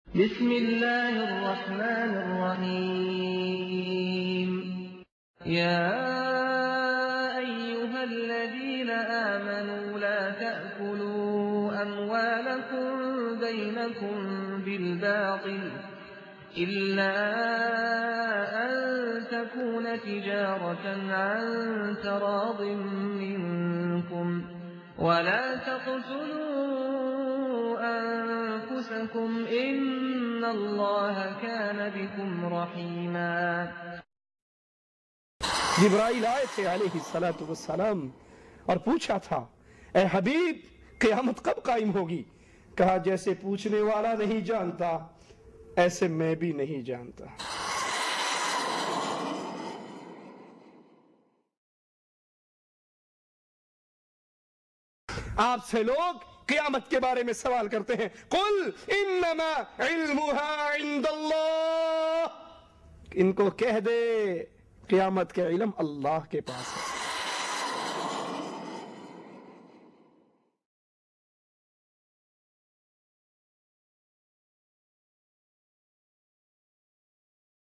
بسم الله الرحمن الرحيم يا أيها الذين آمنوا لا تأكلوا أموالكم بينكم بالباطل إلا أن تكون تجارة عن تراض منكم ولا تقتلوا أنفسكم إن الله كان بكم رحيما. جبرائیل آئے تھے علیہ السلام اور پوچھا تھا اے حبیب قیامت کب قائم ہوگی؟ کہا جیسے پوچھنے والا نہیں جانتا ایسے میں بھی نہیں جانتا. آپ سے لوگ قیامت کے بارے میں سوال کرتے ہیں قل انما علمها عند اللہ، ان کو کہہ دے قیامت کے علم اللہ کے پاس ہے.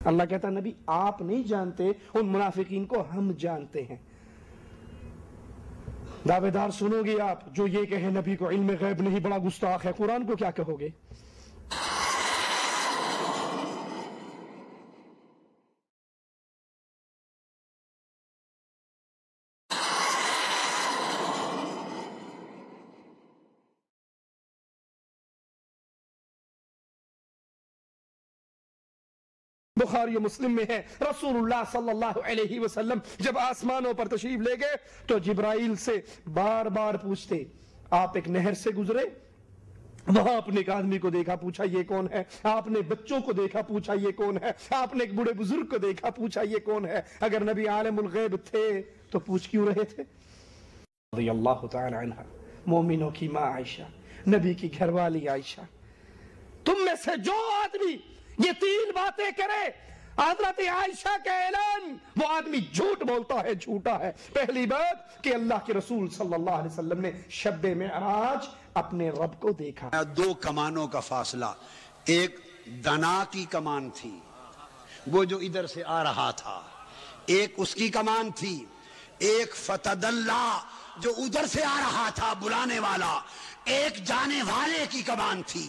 اللہ کہتا نبی آپ نہیں جانتے، ان منافقین کو ہم جانتے ہیں. دعوے دار سنو گے آپ جو یہ کہے نبی کو علم غیب نہیں، بڑا گستاخ ہے، قرآن کو کیا کہو گے؟ بخاری و مسلم میں ہے رسول اللہ صلی اللہ علیہ وسلم جب آسمانوں پر تشریف لے گئے تو جبرائیل سے بار بار پوچھتے. آپ ایک نہر سے گزرے، وہاں آپ نے ایک آدمی کو دیکھا، پوچھا یہ کون ہے؟ آپ نے بچوں کو دیکھا، پوچھا یہ کون ہے؟ آپ نے ایک بوڑھے بزرگ کو دیکھا، پوچھا یہ کون ہے؟ اگر نبی عالم الغیب تھے تو پوچھ کیوں رہے تھے؟ رضی اللہ تعالی عنہ، مومنوں کی ماں عائشہ، نبی کی گھر والی عائشہ. تم میں سے جو آدمی یہ تین باتیں کرے حضرت عائشہ کا اعلان، وہ آدمی جھوٹ بولتا ہے، جھوٹا ہے. پہلی بات کہ اللہ کے رسول صلی اللہ علیہ وسلم نے شب معراج اپنے رب کو دیکھا. دو کمانوں کا فاصلہ، ایک دنا کی کمان تھی وہ جو ادھر سے آ رہا تھا، ایک اس کی کمان تھی، ایک فتد اللہ جو ادھر سے آ رہا تھا بلانے والا، ایک جانے والے کی کمان تھی،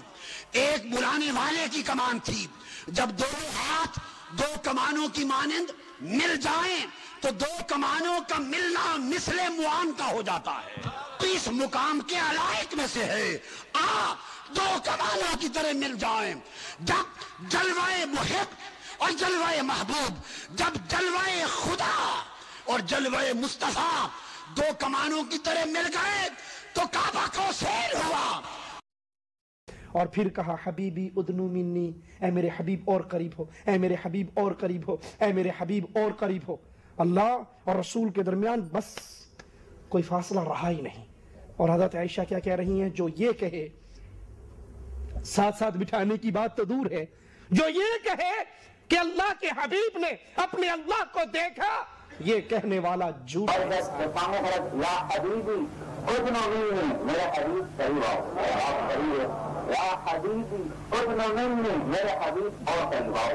ایک بلانے والے کی کمان تھی. جب دونوں ہاتھ دو کمانوں کی مانند مل جائیں تو دو کمانوں کا ملنا مثل معان کا ہو جاتا ہے. اس مقام کے علائق میں سے ہے دو کمانوں کی طرح مل جائیں. جب جلوہ محب اور جلوہ محبوب، جب جلوہ خدا اور جلوہ مصطفیٰ دو کمانوں کی طرح مل گئے تو کعبہ کو سیر ہوا. اور پھر کہا حبیبی ادنو منی، اے میرے حبیب اور قریب ہو، اے میرے حبیب اور قریب ہو، اے میرے حبیب اور قریب ہو. اللہ اور رسول کے درمیان بس کوئی فاصلہ رہا ہی نہیں. اور حضرت عائشہ کیا کہہ رہی ہیں؟ جو یہ کہے، ساتھ ساتھ بٹھانے کی بات تو دور ہے، جو یہ کہے کہ اللہ کے حبیب نے اپنے اللہ کو دیکھا، یہ کہنے والا جھوٹ ہے. یا حبیبی ادنو منی، میرے حبیب قریب آؤ، آپ قریب ہو. یا حبیبی ادنو منی، میرے حبیب اور قریب آؤ.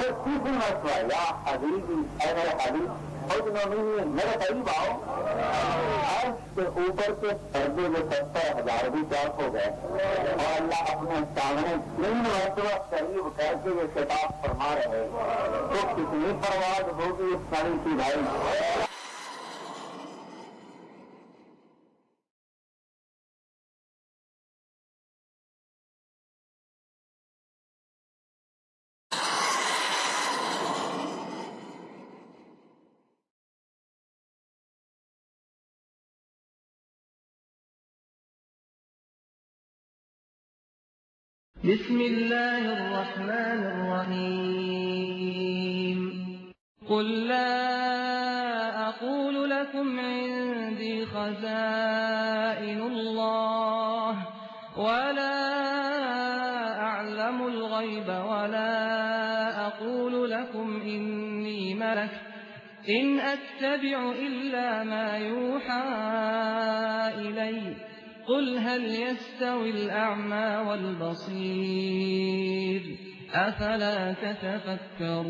تیسری مرتبہ یا حبیبی، اے میرے حبیب ادنو منی، میرے قریب آؤ. عرش کے اوپر کے پردے جو 70,000 بھی چاک ہو گئے اور اللہ اپنے سامنے 3 مرتبہ قریب کر کے یہ خطاب فرما رہے تو کتنی پرواز ہوگی اس ساری کی بھائی. بسم الله الرحمن الرحيم قل لا أقول لكم عندي خزائن الله ولا أعلم الغيب ولا أقول لكم إني ملك إن أتبع إلا ما يوحى إلي قل هل يستوي الأعمى والبصير أفلا تتفكرون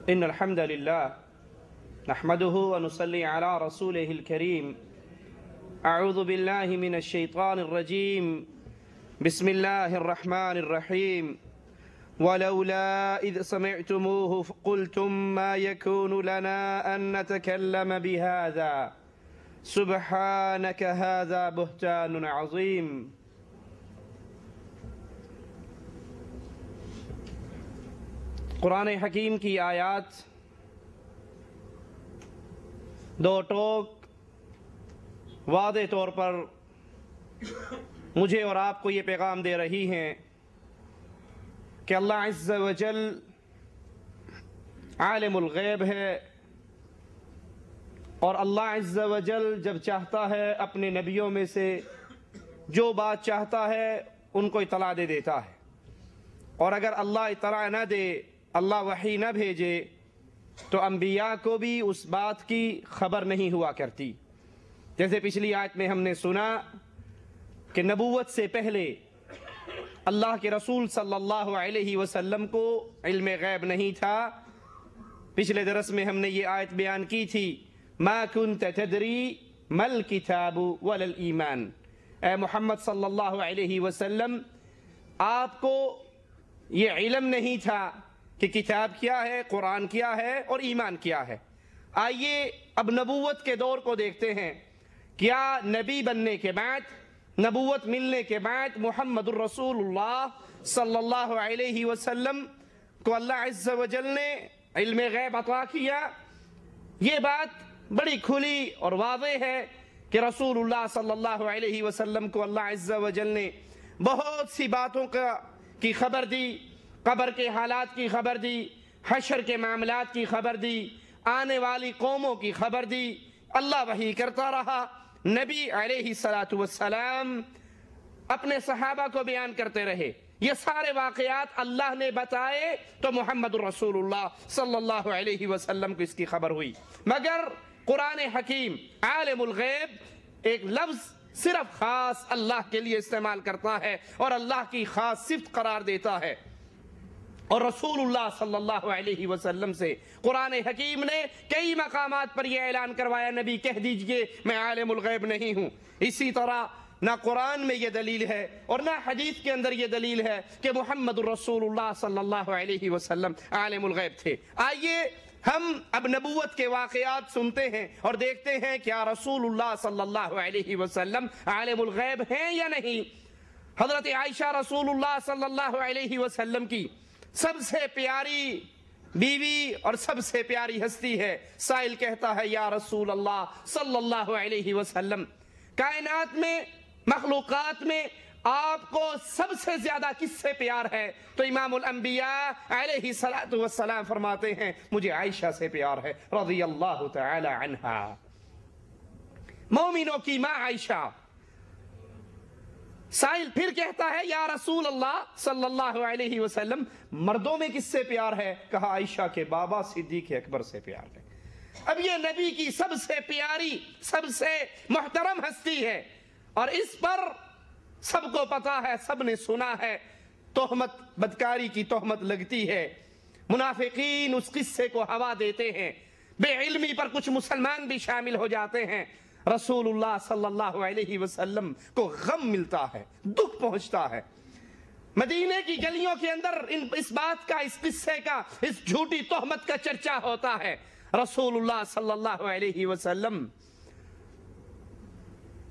إن الحمد لله نحمده ونصلي على رسوله الكريم. أعوذ بالله من الشيطان الرجيم. بسم الله الرحمن الرحيم. ولولا إذ سمعتموه قلتم ما يكون لنا أن نتكلم بهذا سبحانك هذا بهتان عظيم. قرآن حکیم کی آیات دو ٹوک واضح طور پر مجھے اور آپ کو یہ پیغام دے رہی ہیں کہ اللہ عز و جل عالم الغیب ہے، اور اللہ عز و جل جب چاہتا ہے اپنے نبیوں میں سے جو بات چاہتا ہے ان کو اطلاع دے دیتا ہے، اور اگر اللہ اطلاع نہ دے، اللہ وحی نہ بھیجے، تو انبیاء کو بھی اس بات کی خبر نہیں ہوا کرتی۔ جیسے پچھلی آیت میں ہم نے سنا کہ نبوت سے پہلے اللہ کے رسول صلی اللہ علیہ وسلم کو علم غیب نہیں تھا۔ پچھلے درس میں ہم نے یہ آیت بیان کی تھی، ما کنت تدری مل کتاب ولا الایمان۔ اے محمد صلی اللہ علیہ وسلم، آپ کو یہ علم نہیں تھا کہ کتاب کیا ہے، قرآن کیا ہے اور ایمان کیا ہے۔ آئیے اب نبوت کے دور کو دیکھتے ہیں۔ کیا نبی بننے کے بعد، نبوت ملنے کے بعد محمد الرسول اللہ صلی اللہ علیہ وسلم کو اللہ عز و جل نے علم غیب عطا کیا؟ یہ بات بڑی کھلی اور واضح ہے کہ رسول اللہ صلی اللہ علیہ وسلم کو اللہ عز و جل نے بہت سی باتوں کی خبر دی، قبر کے حالات کی خبر دی، حشر کے معاملات کی خبر دی، آنے والی قوموں کی خبر دی۔ اللہ وحی کرتا رہا، نبی علیہ السلام اپنے صحابہ کو بیان کرتے رہے۔ یہ سارے واقعات اللہ نے بتائے تو محمد الرسول اللہ صلی اللہ علیہ وسلم کو اس کی خبر ہوئی۔ مگر قرآن حکیم عالم الغیب ایک لفظ صرف خاص اللہ کے لیے استعمال کرتا ہے اور اللہ کی خاص صفت قرار دیتا ہے، اور رسول اللہ صلی اللہ علیہ وسلم سے قرآن حکیم نے کئی مقامات پر یہ اعلان کروایا، نبی کہہ دیجئے میں عالم الغیب نہیں ہوں۔ اسی طرح نہ قرآن میں یہ دلیل ہے اور نہ حدیث کے اندر یہ دلیل ہے کہ محمد الرسول اللہ صلی اللہ علیہ وسلم عالم الغیب تھے۔ آئیے ہم اب نبوت کے واقعات سنتے ہیں اور دیکھتے ہیں کیا رسول اللہ صلی اللہ علیہ وسلم عالم الغیب ہیں یا نہیں۔ حضرت عائشہ رسول اللہ صلی اللہ علیہ وسلم کی سب سے پیاری بیوی اور سب سے پیاری ہستی ہے۔ سائل کہتا ہے یا رسول اللہ صلی اللہ علیہ وسلم، کائنات میں، مخلوقات میں آپ کو سب سے زیادہ کس سے پیار ہے؟ تو امام الانبیاء علیہ السلام فرماتے ہیں مجھے عائشہ سے پیار ہے رضی اللہ تعالی عنہا، مومنوں کی ماں عائشہ۔ سائل پھر کہتا ہے یا رسول اللہ صلی اللہ علیہ وسلم، مردوں میں کس سے پیار ہے؟ کہا عائشہ کے بابا صدیق اکبر سے پیار ہے۔ اب یہ نبی کی سب سے پیاری، سب سے محترم ہستی ہے، اور اس پر سب کو پتا ہے، سب نے سنا ہے، تہمت، بدکاری کی تہمت لگتی ہے، منافقین اس قصے کو ہوا دیتے ہیں، بے علمی پر کچھ مسلمان بھی شامل ہو جاتے ہیں۔ رسول اللہ صلی اللہ علیہ وسلم کو غم ملتا ہے، دکھ پہنچتا ہے۔ مدینے کی گلیوں کے اندر اس بات کا، اس قصے کا، اس جھوٹی تہمت کا چرچا ہوتا ہے۔ رسول اللہ صلی اللہ علیہ وسلم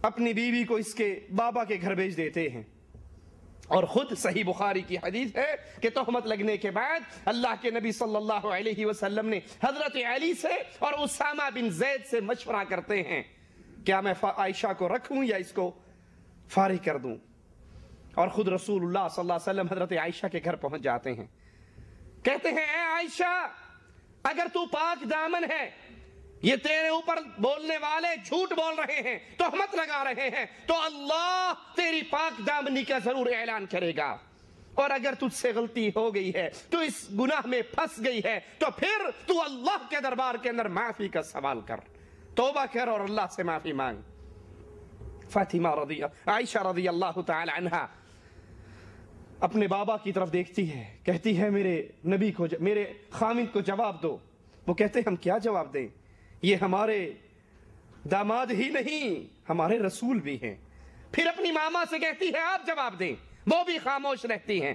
اپنی بیوی کو اس کے بابا کے گھر بھیج دیتے ہیں، اور خود صحیح بخاری کی حدیث ہے کہ تہمت لگنے کے بعد اللہ کے نبی صلی اللہ علیہ وسلم نے حضرت علی سے اور اسامہ بن زید سے مشورہ کرتے ہیں، کیا میں عائشہ کو رکھوں یا اس کو فارغ کر دوں؟ اور خود رسول اللہ صلی اللہ علیہ وسلم حضرت عائشہ کے گھر پہنچ جاتے ہیں، کہتے ہیں اے عائشہ، اگر تو پاک دامن ہے، یہ تیرے اوپر بولنے والے جھوٹ بول رہے ہیں، تہمت لگا رہے ہیں، تو اللہ تیری پاک دامنی کا ضرور اعلان کرے گا، اور اگر تجھ سے غلطی ہو گئی ہے، تو اس گناہ میں پھنس گئی ہے، تو پھر تو اللہ کے دربار کے اندر معافی کا سوال کر۔ توبہ کر اور اللہ سے معافی مانگ۔ عائشہ رضی اللہ تعالی عنہا اپنے بابا کی طرف دیکھتی ہے، کہتی ہے میرے نبی کو، میرے خامند کو جواب دو۔ وہ کہتے ہیں ہم کیا جواب دیں، یہ ہمارے داماد ہی نہیں ہمارے رسول بھی ہیں۔ پھر اپنی ماما سے کہتی ہے آپ جواب دیں، وہ بھی خاموش رہتی ہیں۔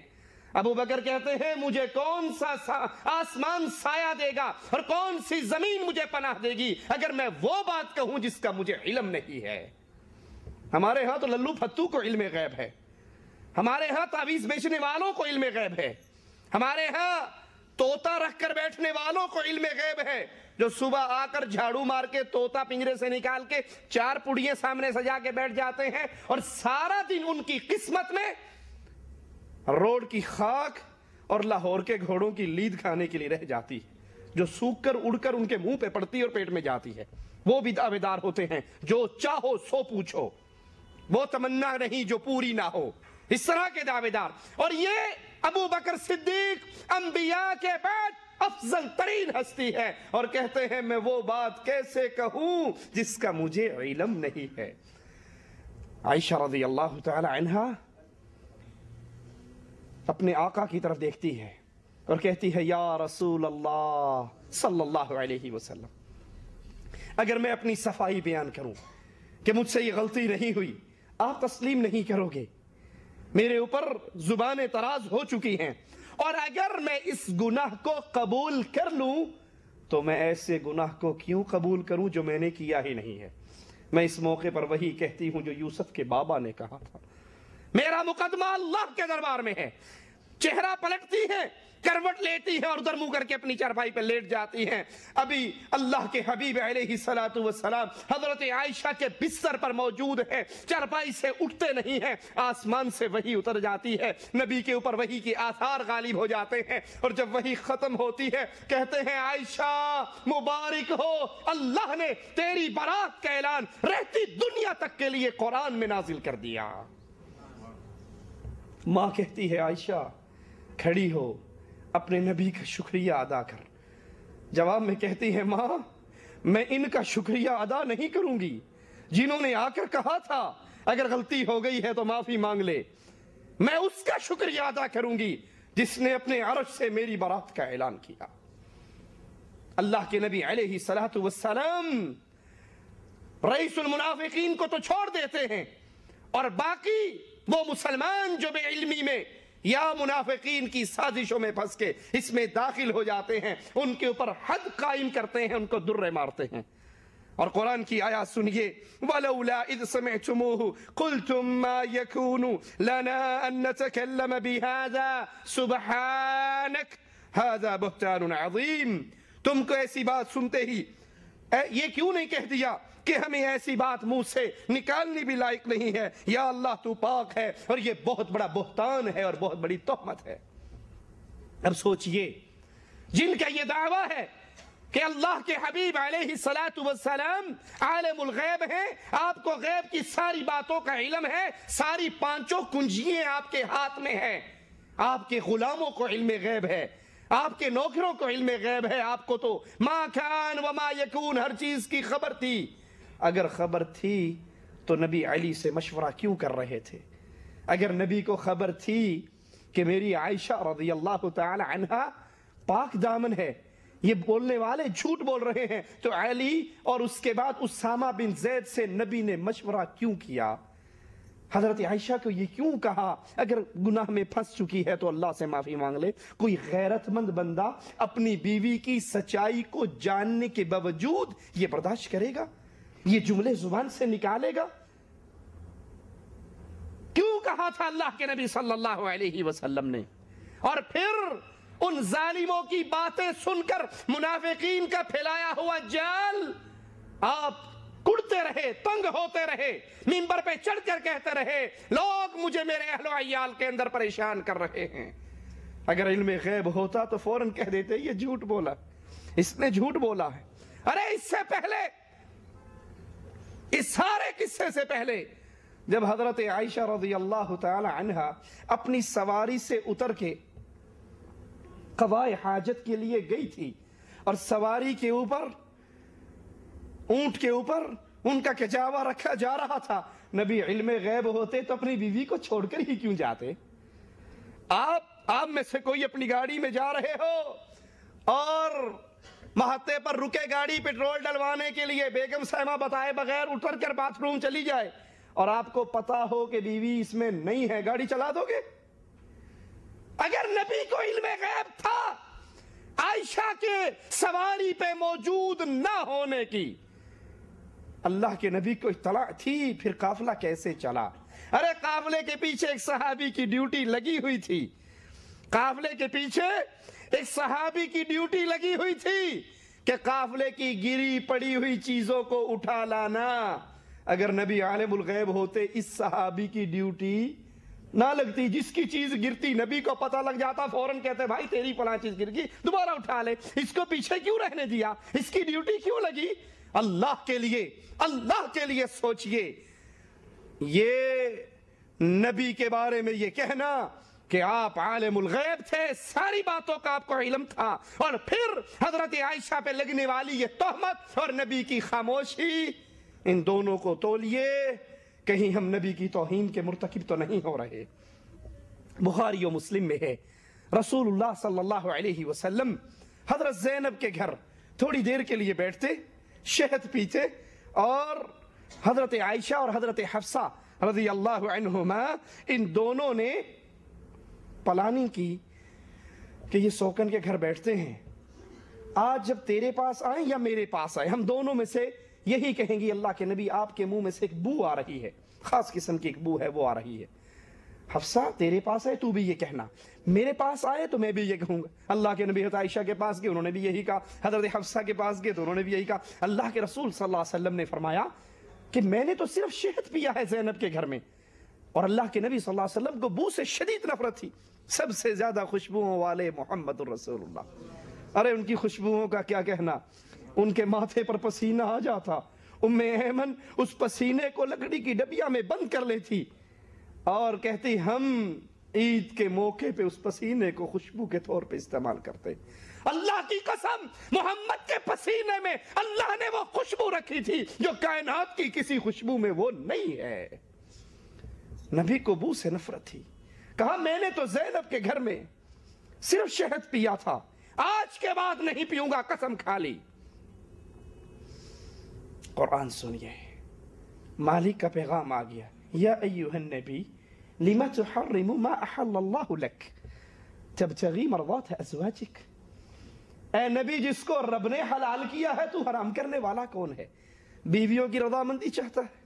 ابو بکر کہتے ہیں مجھے کون سا آسمان سایہ دے گا اور کون سی زمین مجھے پناہ دے گی اگر میں وہ بات کہوں جس کا مجھے علم نہیں ہے۔ ہمارے ہاں تو للو پھتو کو علم غیب ہے، ہمارے ہاں تعویذ بیچنے والوں کو علم غیب ہے، ہمارے ہاں طوطا رکھ کر بیٹھنے والوں کو علم غیب ہے، جو صبح آ کر جھاڑو مار کے طوطا پنجرے سے نکال کے 4 پڑیاں سامنے سجا کے بیٹھ جاتے ہیں اور سارا دن ان کی قسمت میں روڈ کی خاک اور لاہور کے گھوڑوں کی لید کھانے کے لیے رہ جاتی ہے، جو سوکھ کر اڑ کر ان کے منہ پہ پڑتی اور پیٹ میں جاتی ہے۔ وہ بھی دعوے دار ہوتے ہیں جو چاہو سو پوچھو، وہ تمنا نہیں جو پوری نہ ہو، اس طرح کے دعوے دار۔ اور یہ ابو بکر صدیق انبیاء کے بعد افضل ترین ہستی ہے اور کہتے ہیں میں وہ بات کیسے کہوں جس کا مجھے علم نہیں ہے۔ عائشہ رضی اللہ تعالی عنہا اپنے آقا کی طرف دیکھتی ہے اور کہتی ہے یا رسول اللہ صلی اللہ علیہ وسلم، اگر میں اپنی صفائی بیان کروں کہ مجھ سے یہ غلطی نہیں ہوئی آپ تسلیم نہیں کرو گے، میرے اوپر زبانیں تراز ہو چکی ہیں، اور اگر میں اس گناہ کو قبول کر لوں تو میں ایسے گناہ کو کیوں قبول کروں جو میں نے کیا ہی نہیں ہے۔ میں اس موقع پر وہی کہتی ہوں جو یوسف کے بابا نے کہا تھا، میرا مقدمہ اللہ کے دربار میں ہے۔ چہرہ پلٹتی ہے، کروٹ لیتی ہے اور ادھر منہ کر کے اپنی چارپائی پہ لیٹ جاتی ہیں۔ ابھی اللہ کے حبیب علیہ الصلوۃ والسلام حضرت عائشہ کے بستر پر موجود ہے، چارپائی سے اٹھتے نہیں ہیں، آسمان سے وحی اتر جاتی ہے، نبی کے اوپر وحی کے آثار غالب ہو جاتے ہیں، اور جب وحی ختم ہوتی ہے کہتے ہیں عائشہ مبارک ہو، اللہ نے تیری برات کا اعلان رہتی دنیا تک کے لیے قرآن میں نازل کر دیا۔ ماں کہتی ہے عائشہ کھڑی ہو، اپنے نبی کا شکریہ ادا کر۔ جواب میں کہتی ہے ماں میں ان کا شکریہ ادا نہیں کروں گی جنہوں نے آ کر کہا تھا اگر غلطی ہو گئی ہے تو معافی مانگ لے، میں اس کا شکریہ ادا کروں گی جس نے اپنے عرش سے میری برات کا اعلان کیا۔ اللہ کے نبی علیہ الصلوۃ والسلام رئیس المنافقین کو تو چھوڑ دیتے ہیں، اور باقی وہ مسلمان جو بے علمی میں یا منافقین کی سازشوں میں پھنس کے اس میں داخل ہو جاتے ہیں ان کے اوپر حد قائم کرتے ہیں، ان کو درے مارتے ہیں۔ اور قرآن کی آیات سنیے، وَلَوْلَا إِذْ سَمِعْتُمُوهُ قُلْتُمْ مَا يَكُونُ لَنَا أَن نَّتَكَلَّمَ بِهَذَا سُبْحَانَكَ هَذَا بُهْتَانٌ عَظِيمٌ۔ تم کو ایسی بات سنتے ہی یہ کیوں نہیں کہہ دیا کہ ہمیں ایسی بات منہ سے نکالنی بھی لائق نہیں ہے، یا اللہ تو پاک ہے اور یہ بہت بڑا بہتان ہے اور بہت بڑی تہمت ہے۔ اب سوچئے جن کا یہ دعویٰ ہے کہ اللہ کے حبیب علیہ الصلوۃ والسلام عالم الغیب ہیں، آپ کو غیب کی ساری باتوں کا علم ہے، ساری پانچوں کنجیاں آپ کے ہاتھ میں ہیں، آپ کے غلاموں کو علم غیب ہے، آپ کے نوکروں کو علم غیب ہے، آپ کو تو ما کان وما یکون ہر چیز کی خبر تھی۔ اگر خبر تھی تو نبی علی سے مشورہ کیوں کر رہے تھے؟ اگر نبی کو خبر تھی کہ میری عائشہ رضی اللہ تعالی عنہا پاک دامن ہے، یہ بولنے والے جھوٹ بول رہے ہیں، تو علی اور اس کے بعد اسامہ بن زید سے نبی نے مشورہ کیوں کیا؟ حضرت عائشہ کو یہ کیوں کہا اگر گناہ میں پھنس چکی ہے تو اللہ سے معافی مانگ لے؟ کوئی غیرت مند بندہ اپنی بیوی کی سچائی کو جاننے کے باوجود یہ برداشت کرے گا؟ یہ جملے زبان سے نکالے گا؟ کیوں کہا تھا اللہ کے نبی صلی اللہ علیہ وسلم نے؟ اور پھر ان ظالموں کی باتیں سن کر منافقین کا پھیلایا ہوا جال آپ کڑتے رہے، تنگ ہوتے رہے، منبر پہ چڑھ کر کہتے رہے لوگ مجھے میرے اہل و عیال کے اندر پریشان کر رہے ہیں۔ اگر علم غیب ہوتا تو فوراً کہہ دیتے یہ جھوٹ بولا، اس نے جھوٹ بولا ہے۔ ارے اس سے پہلے، اس سارے قصے سے پہلے جب حضرت عائشہ رضی اللہ تعالی عنہا اپنی سواری سے اتر کے قضاء حاجت کے لیے گئی تھی اور سواری کے اوپر اونٹ کے اوپر ان کا کچاوا رکھا جا رہا تھا. نبی علم غیب ہوتے تو اپنی بیوی کو چھوڑ کر ہی کیوں جاتے؟ آپ میں سے کوئی اپنی گاڑی میں جا رہے ہو اور محطے پر رکے گاڑی پیٹرول ڈلوانے کے لیے، بیگم صاحبہ بتائے بغیر اتر کر باتھ روم چلی جائے اور آپ کو پتا ہو کہ بیوی اس میں نہیں ہے، گاڑی چلا دو گے؟ اگر نبی کو علم غیب تھا عائشہ کے سواری پہ موجود نہ ہونے کی، اللہ کے نبی کو اطلاع تھی، پھر قافلہ کیسے چلا؟ ارے قافلے کے پیچھے ایک صحابی کی ڈیوٹی لگی ہوئی تھی، قافلے کے پیچھے ایک صحابی کی ڈیوٹی لگی ہوئی تھی کہ قافلے کی گری پڑی ہوئی چیزوں کو اٹھا لانا. اگر نبی عالم الغیب ہوتے اس صحابی کی ڈیوٹی نہ لگتی. جس کی چیز گرتی نبی کو پتہ لگ جاتا، فوراً کہتے بھائی تیری فلاں چیز گر گئی، دوبارہ اٹھا لے، اس کو پیچھے کیوں رہنے دیا، اس کی ڈیوٹی کیوں لگی؟ اللہ کے لیے سوچئے. یہ نبی کے بارے میں یہ کہنا کہ آپ عالم الغیب تھے، ساری باتوں کا آپ کو علم تھا، اور پھر حضرت عائشہ پہ لگنے والی یہ تہمت اور نبی کی خاموشی، ان دونوں کو تولیے، کہیں ہم نبی کی توہین کے مرتکب تو نہیں ہو رہے. بخاری و مسلم میں ہے رسول اللہ صلی اللہ علیہ وسلم حضرت زینب کے گھر تھوڑی دیر کے لیے بیٹھتے، شہد پیتے، اور حضرت عائشہ اور حضرت حفصہ رضی اللہ عنہما ان دونوں نے پلاننگ کی کہ یہ سوکن کے گھر بیٹھتے ہیں، آج جب تیرے پاس آئیں یا میرے پاس آئیں، ہم دونوں میں سے یہی کہیں گی اللہ کے نبی آپ کے منہ میں سے ایک بو آ رہی ہے، خاص قسم کی ایک بو ہے، وہ آ رہی ہے. حفصہ تیرے پاس آئے تو بھی یہ کہنا، میرے پاس آئے تو میں بھی یہ کہوں گا. اللہ کے نبی حضرت عائشہ کے پاس گئے، انہوں نے بھی یہی کہا. حضرت حفصہ کے پاس گئے تو انہوں نے بھی یہی کہا. اللہ کے رسول صلی اللہ علیہ وسلم نے فرمایا کہ میں نے تو صرف شہد پیا ہے زینب کے گھر میں، اور اللہ کے نبی صلی اللہ علیہ وسلم کو بو سے شدید نفرت تھی. سب سے زیادہ خوشبوؤں والے محمد الرسول اللہ. ارے ان کی خوشبوؤں کا کیا کہنا، ان کے ماتھے پر پسینہ آ جاتا، ام ایمن اس پسینے کو لکڑی کی ڈبیا میں بند کر لیتی اور کہتی ہم عید کے موقع پہ اس پسینے کو خوشبو کے طور پہ استعمال کرتے. اللہ کی قسم محمد کے پسینے میں اللہ نے وہ خوشبو رکھی تھی جو کائنات کی کسی خوشبو میں وہ نہیں ہے. نبی کو بو سے نفرت تھی. کہا میں نے تو زینب کے گھر میں صرف شہد پیا تھا، آج کے بعد نہیں پیوں گا، قسم کھا لی. قرآن سنیے، مالک کا پیغام آ گیا، یا ایوہ النبی لما تحرم ما احل اللہ لک تبتغی مرضات ازواجک. اے نبی جس کو رب نے حلال کیا ہے تو حرام کرنے والا کون ہے؟ بیویوں کی رضامندی چاہتا ہے.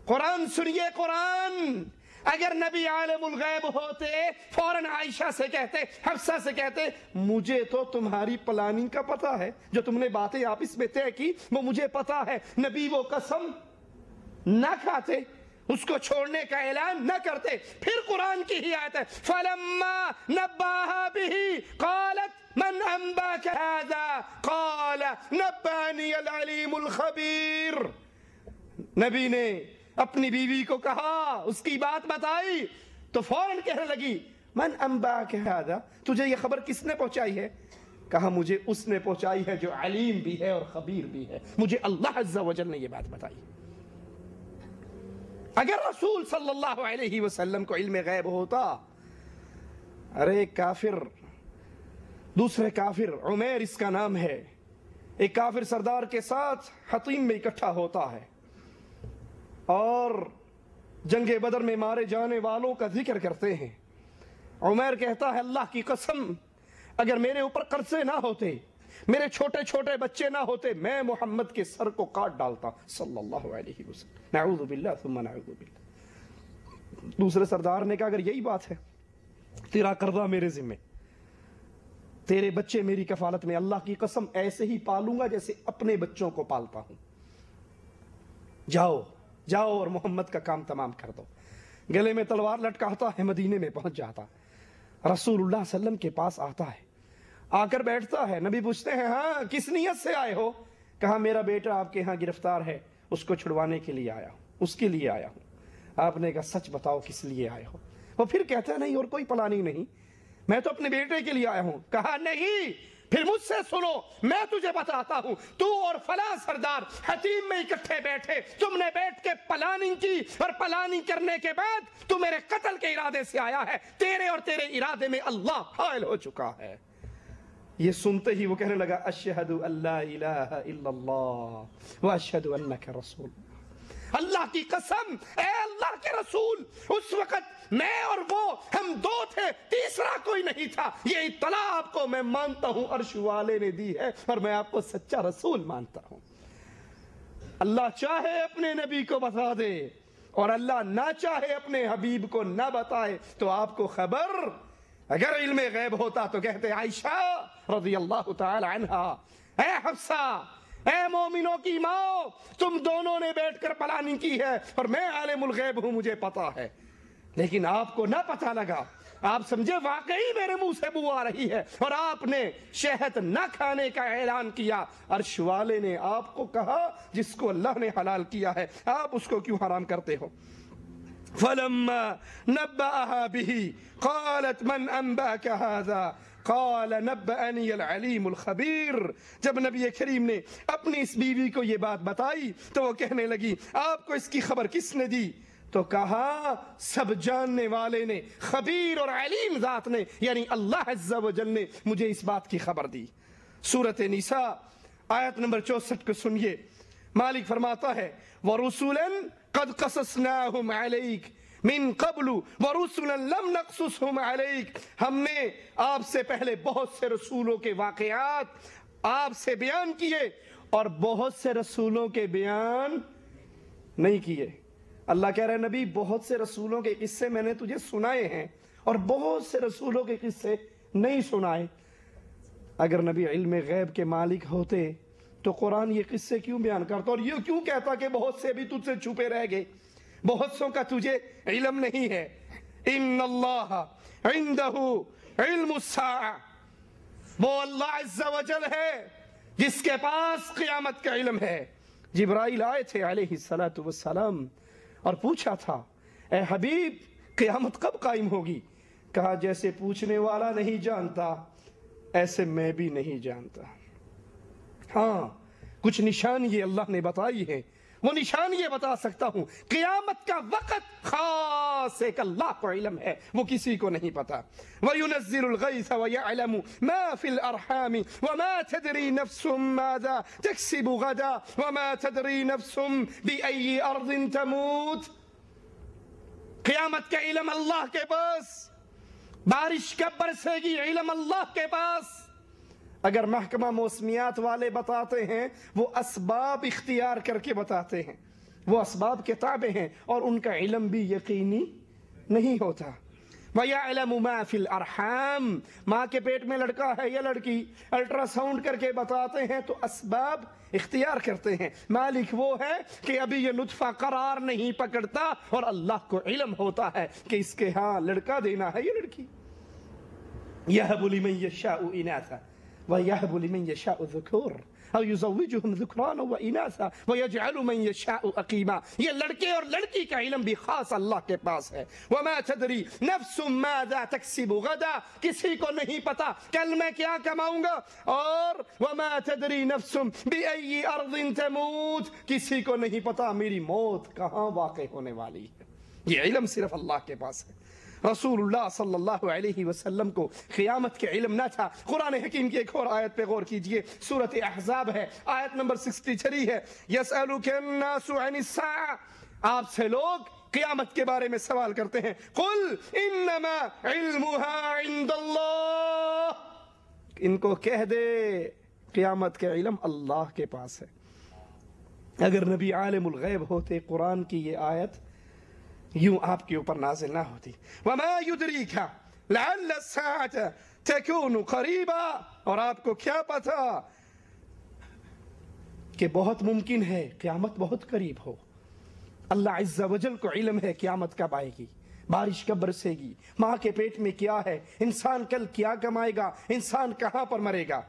قرآن سنیے، قرآن. اگر نبی عالم الغیب ہوتے فوراً عائشہ سے کہتے، حفصہ سے کہتے مجھے تو تمہاری پلاننگ کا پتا ہے، جو تم نے باتیں آپس میں طے کی وہ مجھے پتا ہے. نبی وہ قسم نہ کھاتے، اس کو چھوڑنے کا اعلان نہ کرتے. پھر قرآن کی ہی آیت ہے فَلَمَّا نَبَّاهَا بِهِ قَالَتْ مَنْ أَنْبَاكَ هَذَا قَالَ نَبَّانِيَ الْعَلِيمُ الْخَبِيرُ. نبی نے اپنی بیوی کو کہا، اس کی بات بتائی تو فوراً کہنے لگی من انباک ھذا، تجھے یہ خبر کس نے پہنچائی ہے؟ کہا مجھے اس نے پہنچائی ہے جو علیم بھی ہے اور خبیر بھی ہے، مجھے اللہ عز و جل نے یہ بات بتائی. اگر رسول صلی اللہ علیہ وسلم کو علم غیب ہوتا، ارے کافر، دوسرے کافر عمیر اس کا نام ہے، ایک کافر سردار کے ساتھ حطیم میں اکٹھا ہوتا ہے اور جنگ بدر میں مارے جانے والوں کا ذکر کرتے ہیں. عمیر کہتا ہے اللہ کی قسم اگر میرے اوپر قرضے نہ ہوتے، میرے چھوٹے چھوٹے بچے نہ ہوتے، میں محمد کے سر کو کاٹ ڈالتا صلی اللہ علیہ وسلم. نعوذ باللہ ثم نعوذ باللہ. دوسرے سردار نے کہا اگر یہی بات ہے تیرا قرضہ میرے ذمہ، تیرے بچے میری کفالت میں، اللہ کی قسم ایسے ہی پالوں گا جیسے اپنے بچوں کو پالتا ہوں. جاؤ اور محمد کا کام تمام کر دو. گلے میں تلوار لٹکاتا ہے، مدینے میں پہنچ جاتا، رسول اللہ صلی اللہ علیہ وسلم کے پاس آتا ہے، آ کر بیٹھتا ہے. نبی پوچھتے ہیں ہاں کس نیت سے آئے ہو؟ کہا میرا بیٹا آپ کے ہاں گرفتار ہے، اس کو چھڑوانے کے لیے آیا ہوں، اس کے لیے آیا ہوں. آپ نے کہا سچ بتاؤ کس لیے آئے ہو؟ وہ پھر کہتا ہے نہیں اور کوئی پلاننگ نہیں، میں تو اپنے بیٹے کے لیے آیا ہوں. کہا نہیں، پھر مجھ سے سنو، میں تجھے بتاتا ہوں، تو اور فلاں سردار حتیم میں اکٹھے بیٹھے، تم نے بیٹھ کے پلاننگ کی، اور پلاننگ کرنے کے بعد تو میرے قتل کے ارادے سے آیا ہے، تیرے اور تیرے ارادے میں اللہ حائل ہو چکا ہے۔ یہ سنتے ہی وہ کہنے لگا اشہد ان لا الہ الا اللہ واشہد انک رسول اللہ کی قسم، اے اللہ کے رسول، اس وقت میں اور وہ ہم دو تھے، تیسرا کوئی نہیں تھا، یہ اطلاع آپ کو میں مانتا ہوں عرش والے نے دی ہے، اور میں آپ کو سچا رسول مانتا ہوں۔ اللہ چاہے اپنے نبی کو بتا دے اور اللہ نہ چاہے اپنے حبیب کو نہ بتائے تو آپ کو خبر، اگر علم غیب ہوتا تو کہتے عائشہ رضی اللہ تعالی عنہا، اے حفصہ، اے مومنوں کی ماں، تم دونوں نے بیٹھ کر پلاننگ کی ہے اور میں عالم الغیب ہوں، مجھے پتا ہے، لیکن آپ کو نہ پتا لگا، آپ سمجھے واقعی میرے منہ سے بو آ رہی ہے، اور آپ نے شہد نہ کھانے کا اعلان کیا، عرش والے نے آپ کو کہا جس کو اللہ نے حلال کیا ہے آپ اس کو کیوں حرام کرتے ہو؟ فلما نبأها به قالت من أنبأك هذا قال نبأني العليم الخبير۔ جب نبی کریم نے اپنی اس بیوی کو یہ بات بتائی تو وہ کہنے لگی آپ کو اس کی خبر کس نے دی؟ تو کہا سب جاننے والے نے، خبیر اور علیم ذات نے، یعنی اللہ عز و جل نے مجھے اس بات کی خبر دی۔ سورۃ نساء آیت نمبر 64 کو سنیے، مالک فرماتا ہے وَرُسُلًا قَدْ قَصَصْنَاهُمْ عَلَيْكَ مِن قَبْلُ وَرُسُلًا لَمْ نَقْصُصْهُمْ عَلَيْكَ، ہم نے آپ سے پہلے بہت سے رسولوں کے واقعات آپ سے بیان کیے اور بہت سے رسولوں کے بیان نہیں کیے۔ اللہ کہہ رہے نبی بہت سے رسولوں کے قصے میں نے تجھے سنائے ہیں اور بہت سے رسولوں کے قصے نہیں سنائے۔ اگر نبی علم غیب کے مالک ہوتے تو قرآن یہ قصے کیوں بیان کرتا اور یہ کیوں کہتا کہ بہت سے بھی تجھ سے چھپے رہ گئے، بہت سوں کا تجھے علم نہیں ہے؟ ان اللہ عنده علم الساعہ، وہ اللہ عز و جل ہے جس کے پاس قیامت کا علم ہے۔ جبرائیل آئے تھے علیہ السلام اور پوچھا تھا اے حبیب قیامت کب قائم ہوگی؟ کہا جیسے پوچھنے والا نہیں جانتا ایسے میں بھی نہیں جانتا، ہاں کچھ نشان یہ اللہ نے بتائی ہے، وہ نشان یہ بتا سکتا ہوں، قیامت کا وقت خاص ایک اللہ کو علم ہے، وہ کسی کو نہیں پتا۔ وَيُنَزِّلُ الْغَيْثَ وَيَعْلَمُ مَا فِي الْأَرْحَامِ وَمَا تَدْرِي نَفْسٌ مَاذَا تَكْسِبُ غَدًا وَمَا تَدْرِي نَفْسٌ بِأَيِّ أَرْضٍ تَمُوتُ۔ قیامت کا علم اللہ کے پاس، بارش کب برسے گی علم اللہ کے پاس۔ اگر محکمہ موسمیات والے بتاتے ہیں وہ اسباب اختیار کر کے بتاتے ہیں، وہ اسباب کے تابع ہیں اور ان کا علم بھی یقینی نہیں ہوتا۔ وَيَعْلَمُ مَا فِي الْأَرْحَامِ، ماں کے پیٹ میں لڑکا ہے یا لڑکی، الٹرا ساؤنڈ کر کے بتاتے ہیں تو اسباب اختیار کرتے ہیں۔ مالک وہ ہے کہ ابھی یہ نطفہ قرار نہیں پکڑتا اور اللہ کو علم ہوتا ہے کہ اس کے ہاں لڑکا دینا ہے یا لڑکی۔ يَهَبُ لِمَن يَشَاءُ إِنَاثًا وَيَهَبُ لِمَن يَشَاءُ ذُكُورًا أَوْ يُزَوِّجُهُمْ ذُكْرَانًا وَإِنَاثًا وَيَجْعَلُ مَن يَشَاءُ عَقِيمًا، یہ لڑکے اور لڑکی کا علم بھی خاص اللہ کے پاس ہے۔ وَمَا تَدْرِي نَفْسٌ مَاذَا تَكْسِبُ غَدًا، کسی کو نہیں پتا کل میں کیا کماؤں گا، اور وَمَا تَدْرِي نَفْسٌ بِأَيِّ أَرْضٍ تَمُوتُ، کسی کو نہیں پتا میری موت کہاں واقع ہونے والی ہے۔ یہ علم صرف اللہ کے پاس ہے۔ رسول اللہ صلی اللہ علیہ وسلم کو قیامت کے علم نہ تھا۔ قرآن حکیم کی ایک اور آیت پہ غور کیجئے، سورۃ احزاب ہے، آیت نمبر 63 ہے، یسألک الناس عن الساعہ، آپ سے لوگ قیامت کے بارے میں سوال کرتے ہیں، قل انما علمها عند اللہ، ان کو کہہ دے قیامت کا علم اللہ کے پاس ہے۔ اگر نبی عالم الغیب ہوتے قرآن کی یہ آیت یوں آپ کے اوپر نازل نہ ہوتی۔ وَمَا يُدْرِيكَ لَعَلَّ السَّاعَةَ تَكُونُ قَرِيبًا، اور آپ کو کیا پتا کہ بہت ممکن ہے قیامت بہت قریب ہو۔ اللہ عز و جل کو علم ہے قیامت کب آئے گی، بارش کب برسے گی، ماں کے پیٹ میں کیا ہے، انسان کل کیا کمائے گا، انسان کہاں پر مرے گا۔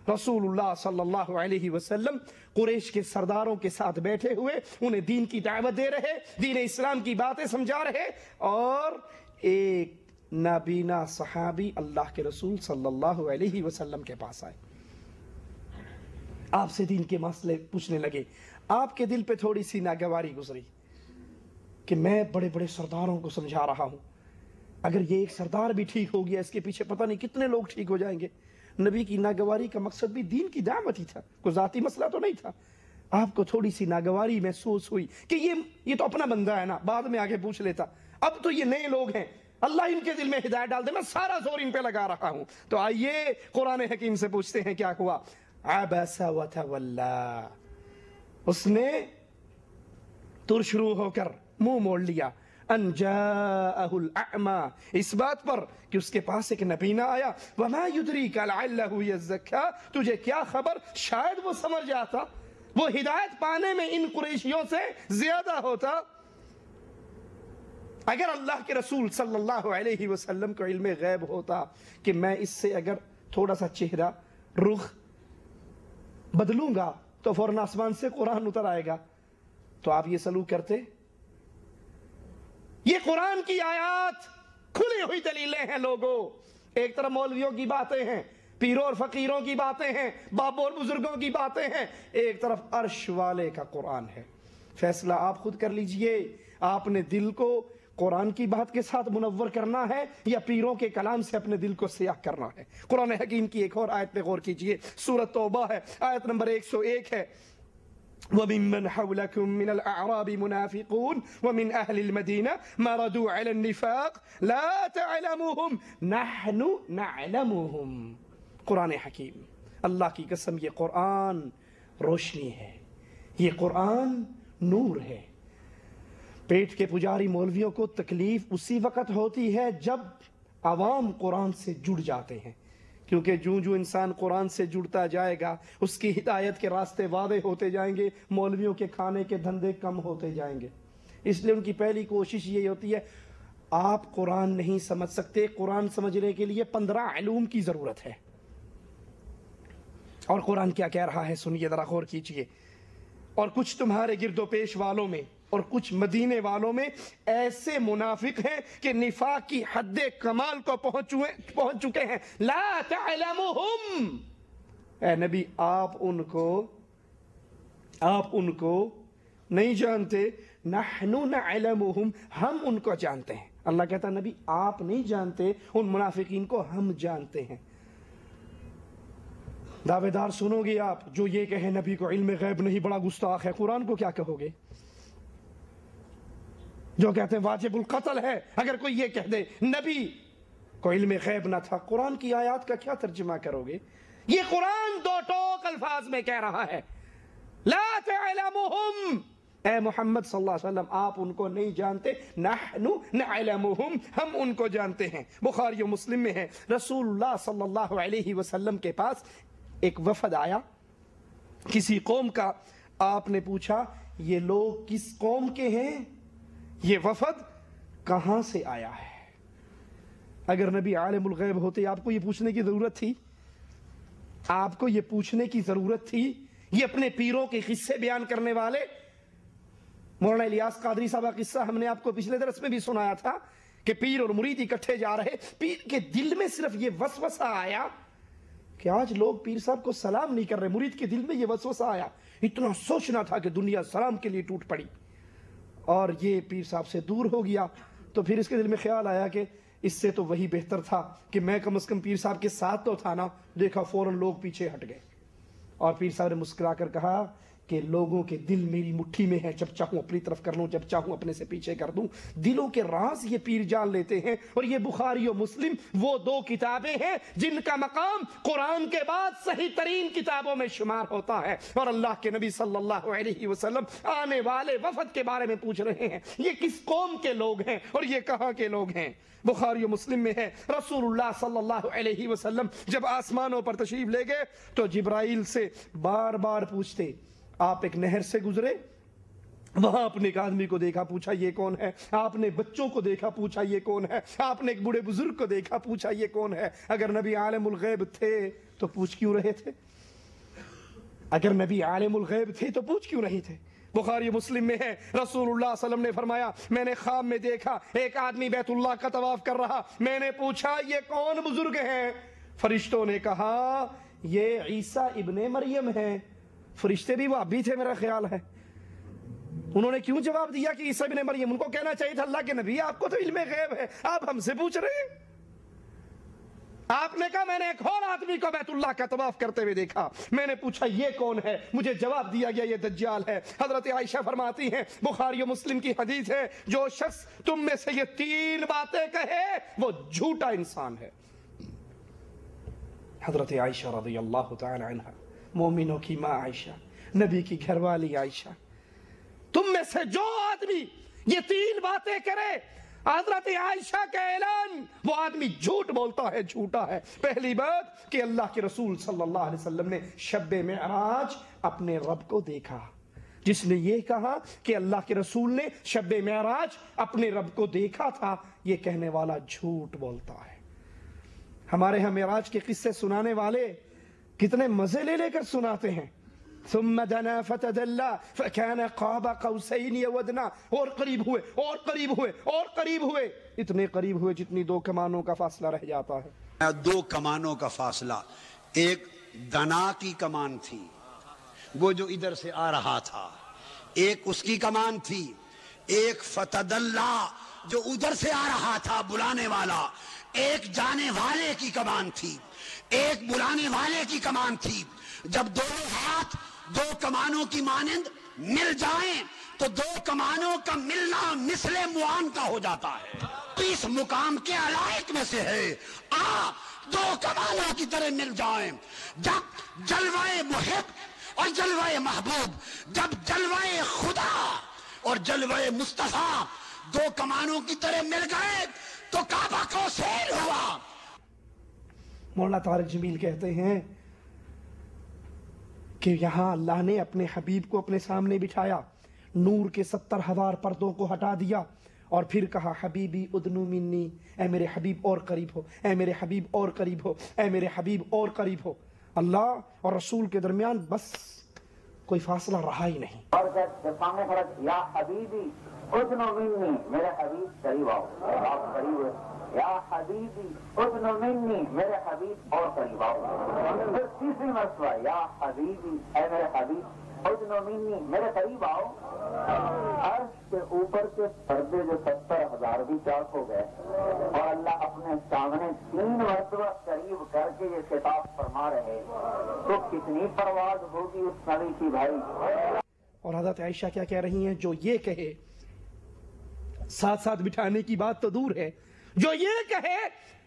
رسول اللہ صلی اللہ علیہ وسلم قریش کے سرداروں کے ساتھ بیٹھے ہوئے انہیں دین کی دعوت دے رہے، دین اسلام کی باتیں سمجھا رہے، اور ایک نابینا صحابی اللہ کے رسول صلی اللہ علیہ وسلم کے پاس آئے۔ آپ سے دین کے مسئلے پوچھنے لگے. آپ کے دل پہ تھوڑی سی ناگواری گزری کہ میں بڑے بڑے سرداروں کو سمجھا رہا ہوں, اگر یہ ایک سردار بھی ٹھیک ہو گیا اس کے پیچھے پتہ نہیں کتنے لوگ ٹھیک ہو جائیں گے. نبی کی ناگواری کا مقصد بھی دین کی دعوت ہی تھا, کوئی ذاتی مسئلہ تو نہیں تھا. آپ کو تھوڑی سی ناگواری محسوس ہوئی کہ یہ تو اپنا بندہ ہے نا, بعد میں آگے پوچھ لیتا, اب تو یہ نئے لوگ ہیں, اللہ ان کے دل میں ہدایت ڈال دے, میں سارا زور ان پہ لگا رہا ہوں. تو آئیے قرآن حکیم سے پوچھتے ہیں کیا ہوا. عبس وتولا, اس نے تر شروع ہو کر منہ موڑ لیا. ان جاءہ الاعمى, اس بات پر کہ اس کے پاس ایک نبی نہ آیا. وما یدریک لعلہ یزکا, تجھے کیا خبر شاید وہ سمجھ جاتا, وہ ہدایت پانے میں ان قریشیوں سے زیادہ ہوتا. اگر اللہ کے رسول صلی اللہ علیہ وسلم کو علم غیب ہوتا کہ میں اس سے اگر تھوڑا سا چہرہ رخ بدلوں گا تو فوراً آسمان سے قرآن اتر آئے گا, تو آپ یہ سلوک کرتے؟ یہ قرآن کی آیات کھلی ہوئی دلیلیں ہیں لوگوں. ایک طرف مولویوں کی باتیں ہیں, پیروں اور فقیروں کی باتیں ہیں, بابوں اور بزرگوں کی باتیں ہیں, ایک طرف عرش والے کا قرآن ہے. فیصلہ آپ خود کر لیجئے, آپ نے دل کو قرآن کی بات کے ساتھ منور کرنا ہے یا پیروں کے کلام سے اپنے دل کو سیاہ کرنا ہے. قرآن حکیم کی ایک اور آیت پہ غور کیجئے, سورۃ توبہ ہے, آیت نمبر 101 ہے. وَمِمَّنْ حَوْلَكُمْ مِنَ الْأَعْرَابِ مُنَافِقُونَ وَمِنْ أَهْلِ الْمَدِينَةِ مَرَدُوا عَلَى النِّفَاقِ لَا تَعْلَمُهُمْ نَحْنُ نَعْلَمُهُمْ. قرآن حکیم, اللہ کی قسم یہ قرآن روشنی ہے, یہ قرآن نور ہے. پیٹ کے پجاری مولویوں کو تکلیف اسی وقت ہوتی ہے جب عوام قرآن سے جڑ جاتے ہیں, کیونکہ جو انسان قرآن سے جڑتا جائے گا اس کی ہدایت کے راستے واضح ہوتے جائیں گے, مولویوں کے کھانے کے دھندے کم ہوتے جائیں گے. اس لیے ان کی پہلی کوشش یہ ہوتی ہے, آپ قرآن نہیں سمجھ سکتے, قرآن سمجھنے کے لیے 15 علوم کی ضرورت ہے. اور قرآن کیا کہہ رہا ہے سنیے, ذرا غور کیجئے. اور کچھ تمہارے گرد و پیش والوں میں اور کچھ مدینے والوں میں ایسے منافق ہیں کہ نفاق کی حد کمال کو پہنچ چکے ہیں. لا تعلمهم, اے نبی آپ ان کو نہیں جانتے. نحن نعلمهم, ہم ان کو جانتے ہیں. اللہ کہتا نبی آپ نہیں جانتے, ان منافقین کو ہم جانتے ہیں. دعوے دار سنو گے آپ جو یہ کہے نبی کو علم غیب نہیں, بڑا گستاخ ہے, قرآن کو کیا کہو گے؟ جو کہتے ہیں واجب القتل ہے اگر کوئی یہ کہہ دے نبی کو علم غیب نہ تھا, قرآن کی آیات کا کیا ترجمہ کرو گے؟ یہ قرآن دو ٹوک الفاظ میں کہہ رہا ہے, لا تعلمهم, اے محمد صلی اللہ علیہ وسلم آپ ان کو نہیں جانتے. نحن نعلمهم, ہم ان کو جانتے ہیں. بخاری و مسلم میں ہے, رسول اللہ صلی اللہ علیہ وسلم کے پاس ایک وفد آیا کسی قوم کا. آپ نے پوچھا یہ لوگ کس قوم کے ہیں, یہ وفد کہاں سے آیا ہے؟ اگر نبی عالم الغیب ہوتے آپ کو یہ پوچھنے کی ضرورت تھی؟ آپ کو یہ پوچھنے کی ضرورت تھی؟ یہ اپنے پیروں کے قصے بیان کرنے والے مولانا الیاس قادری صاحب کا قصہ ہم نے آپ کو پچھلے درس میں بھی سنایا تھا کہ پیر اور مرید اکٹھے جا رہے, پیر کے دل میں صرف یہ وسوسہ آیا کہ آج لوگ پیر صاحب کو سلام نہیں کر رہے. مرید کے دل میں یہ وسوسہ آیا, اتنا سوچنا تھا کہ دنیا سلام کے لیے ٹوٹ پڑی اور یہ پیر صاحب سے دور ہو گیا. تو پھر اس کے دل میں خیال آیا کہ اس سے تو وہی بہتر تھا کہ میں کم از کم پیر صاحب کے ساتھ تو تھا نا. دیکھا فوراً لوگ پیچھے ہٹ گئے اور پیر صاحب نے مسکرا کر کہا کہ لوگوں کے دل میری مٹھی میں ہے, جب چاہوں اپنی طرف کر لوں, جب چاہوں اپنے سے پیچھے کر دوں. دلوں کے راز یہ پیر جان لیتے ہیں. اور یہ بخاری و مسلم وہ دو کتابیں ہیں جن کا مقام قرآن کے بعد صحیح ترین کتابوں میں شمار ہوتا ہے. اور اللہ کے نبی صلی اللہ علیہ وسلم آنے والے وفد کے بارے میں پوچھ رہے ہیں یہ کس قوم کے لوگ ہیں اور یہ کہاں کے لوگ ہیں. بخاری و مسلم میں ہے, رسول اللہ صلی اللہ علیہ وسلم جب آسمانوں پر تشریف لے گئے تو جبرائیل سے بار بار پوچھتے. آپ ایک نہر سے گزرے, وہاں اپنے ایک آدمی کو دیکھا, پوچھا یہ کون ہے. آپ نے بچوں کو دیکھا, پوچھا یہ کون ہے. آپ نے ایک بوڑھے بزرگ کو دیکھا, پوچھا یہ کون ہے. اگر نبی عالم الغیب تھے تو پوچھ کیوں رہے تھے؟ اگر نبی عالم الغیب تھے تو پوچھ کیوں نہیں تھے؟ بخاری مسلم میں ہے, رسول اللہ صلی اللہ علیہ وسلم نے فرمایا میں نے خواب میں دیکھا ایک آدمی بیت اللہ کا طواف کر رہا. میں نے پوچھا یہ کون بزرگ ہیں؟ فرشتوں نے کہا یہ عیسیٰ ابن مریم ہیں. فرشتے بھی وہ ابھی تھے میرا خیال ہے، انہوں نے کیوں جواب دیا کہ عیسیٰ ابن مریم؟ ان کو کہنا چاہیے تھا اللہ کے نبی آپ کو تو علم غیب ہے، آپ ہم سے پوچھ رہے ہیں۔ آپ نے کہا میں نے ایک اور آدمی کو بیت اللہ کا طواف کرتے ہوئے دیکھا، میں نے پوچھا یہ کون ہے؟ مجھے جواب دیا گیا یہ دجال ہے۔ حضرت عائشہ فرماتی ہیں، بخاری و مسلم کی حدیث ہے، جو شخص تم میں سے یہ 3 باتیں کہے وہ جھوٹا انسان ہے۔ حضرت عائشہ رضی اللہ تعالی عنہ، مومنوں کی ماں عائشہ، نبی کی گھر والی عائشہ، تم میں سے جو آدمی یہ 3 باتیں کرے، حضرت عائشہ کا اعلان، وہ آدمی جھوٹ بولتا ہے، جھوٹا ہے۔ پہلی بات کہ اللہ کے رسول صلی اللہ علیہ وسلم نے شب معراج اپنے رب کو دیکھا۔ جس نے یہ کہا کہ اللہ کے رسول نے شب معراج اپنے رب کو دیکھا تھا، یہ کہنے والا جھوٹ بولتا ہے۔ ہمارے ہاں معراج کے قصے سنانے والے کتنے مزے لے لے کر سناتے ہیں۔ ثم دنا فتدلى فكان قاب قوسين او ادنى، اور قریب ہوئے اور قریب ہوئے اور قریب ہوئے، اتنے قریب ہوئے جتنی 2 کمانوں کا فاصلہ رہ جاتا ہے۔ 2 کمانوں کا فاصلہ، ایک دنا کی کمان تھی وہ جو ادھر سے آ رہا تھا، ایک اس کی کمان تھی، ایک فتد اللہ جو ادھر سے آ رہا تھا بلانے والا، ایک جانے والے کی کمان تھی، ایک بلانے والے کی کمان تھی۔ جب دونوں ہاتھ 2 کمانوں کی مانند مل جائیں تو 2 کمانوں کا ملنا مثل معان کا ہو جاتا ہے۔ اس مقام کے علائق میں سے ہے، 2 کمانوں کی طرح مل جائیں۔ جب جلوہ محب اور جلوہ محبوب، جب جلوہ خدا اور جلوہ مصطفیٰ 2 کمانوں کی طرح مل گئے تو کعبہ کو سیر ہوا۔ مولانا طارق جمیل کہتے ہیں کہ یہاں اللہ نے اپنے حبیب کو اپنے سامنے بٹھایا، نور کے 70,000 پردوں کو ہٹا دیا اور پھر کہا حبیبی ادنو منی، اے میرے حبیب اور قریب ہو، اے میرے حبیب اور قریب ہو، اے میرے حبیب اور قریب ہو۔ اللہ اور رسول کے درمیان بس کوئی فاصلہ رہا ہی نہیں۔ اور جب سامنے کھڑا یا حبیبی ادنو منی، میرے حبیب قریب آؤ، آپ قریب ہے، یا حبیبی ادنو منی، میرے حبیب اور قریب آؤ۔ پھر تیسری مرتبہ یا حبیبی، اے میرے حبیب ادنو منی، میرے قریب آؤ۔ عرش کے اوپر کے پردے جو 70,000 بھی چاک ہو گئے اور اللہ اپنے سامنے 3 مرتبہ قریب کر کے یہ خطاب فرما رہے، تو کتنی پرواز ہوگی اس نبی کی بھائی۔ اور حضرت عائشہ کیا کہہ رہی ہیں؟ جو یہ کہے، ساتھ ساتھ بٹھانے کی بات تو دور ہے، جو یہ کہے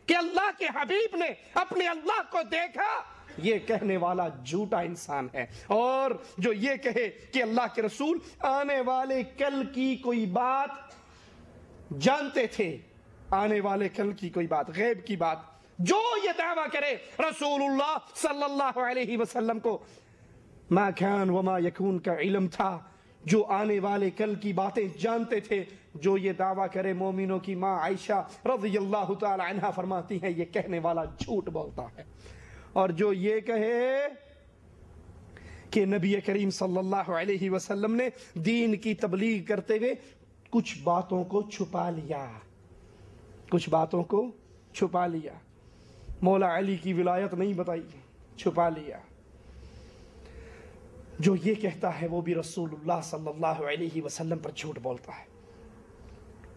کہ اللہ کے حبیب نے اپنے اللہ کو دیکھا، یہ کہنے والا جھوٹا انسان ہے۔ اور جو یہ کہے کہ اللہ کے رسول آنے والے کل کی کوئی بات جانتے تھے، آنے والے کل کی کوئی بات، غیب کی بات، جو یہ دعویٰ کرے رسول اللہ صلی اللہ علیہ وسلم کو ما کان وما یکون کا علم تھا، جو آنے والے کل کی باتیں جانتے تھے، جو یہ دعویٰ کرے، مومنوں کی ماں عائشہ رضی اللہ تعالی عنہ فرماتی ہیں یہ کہنے والا جھوٹ بولتا ہے۔ اور جو یہ کہے کہ نبی کریم صلی اللہ علیہ وسلم نے دین کی تبلیغ کرتے ہوئے کچھ باتوں کو چھپا لیا، کچھ باتوں کو چھپا لیا، مولا علی کی ولایت نہیں بتائی، چھپا لیا، جو یہ کہتا ہے وہ بھی رسول اللہ صلی اللہ علیہ وسلم پر جھوٹ بولتا ہے۔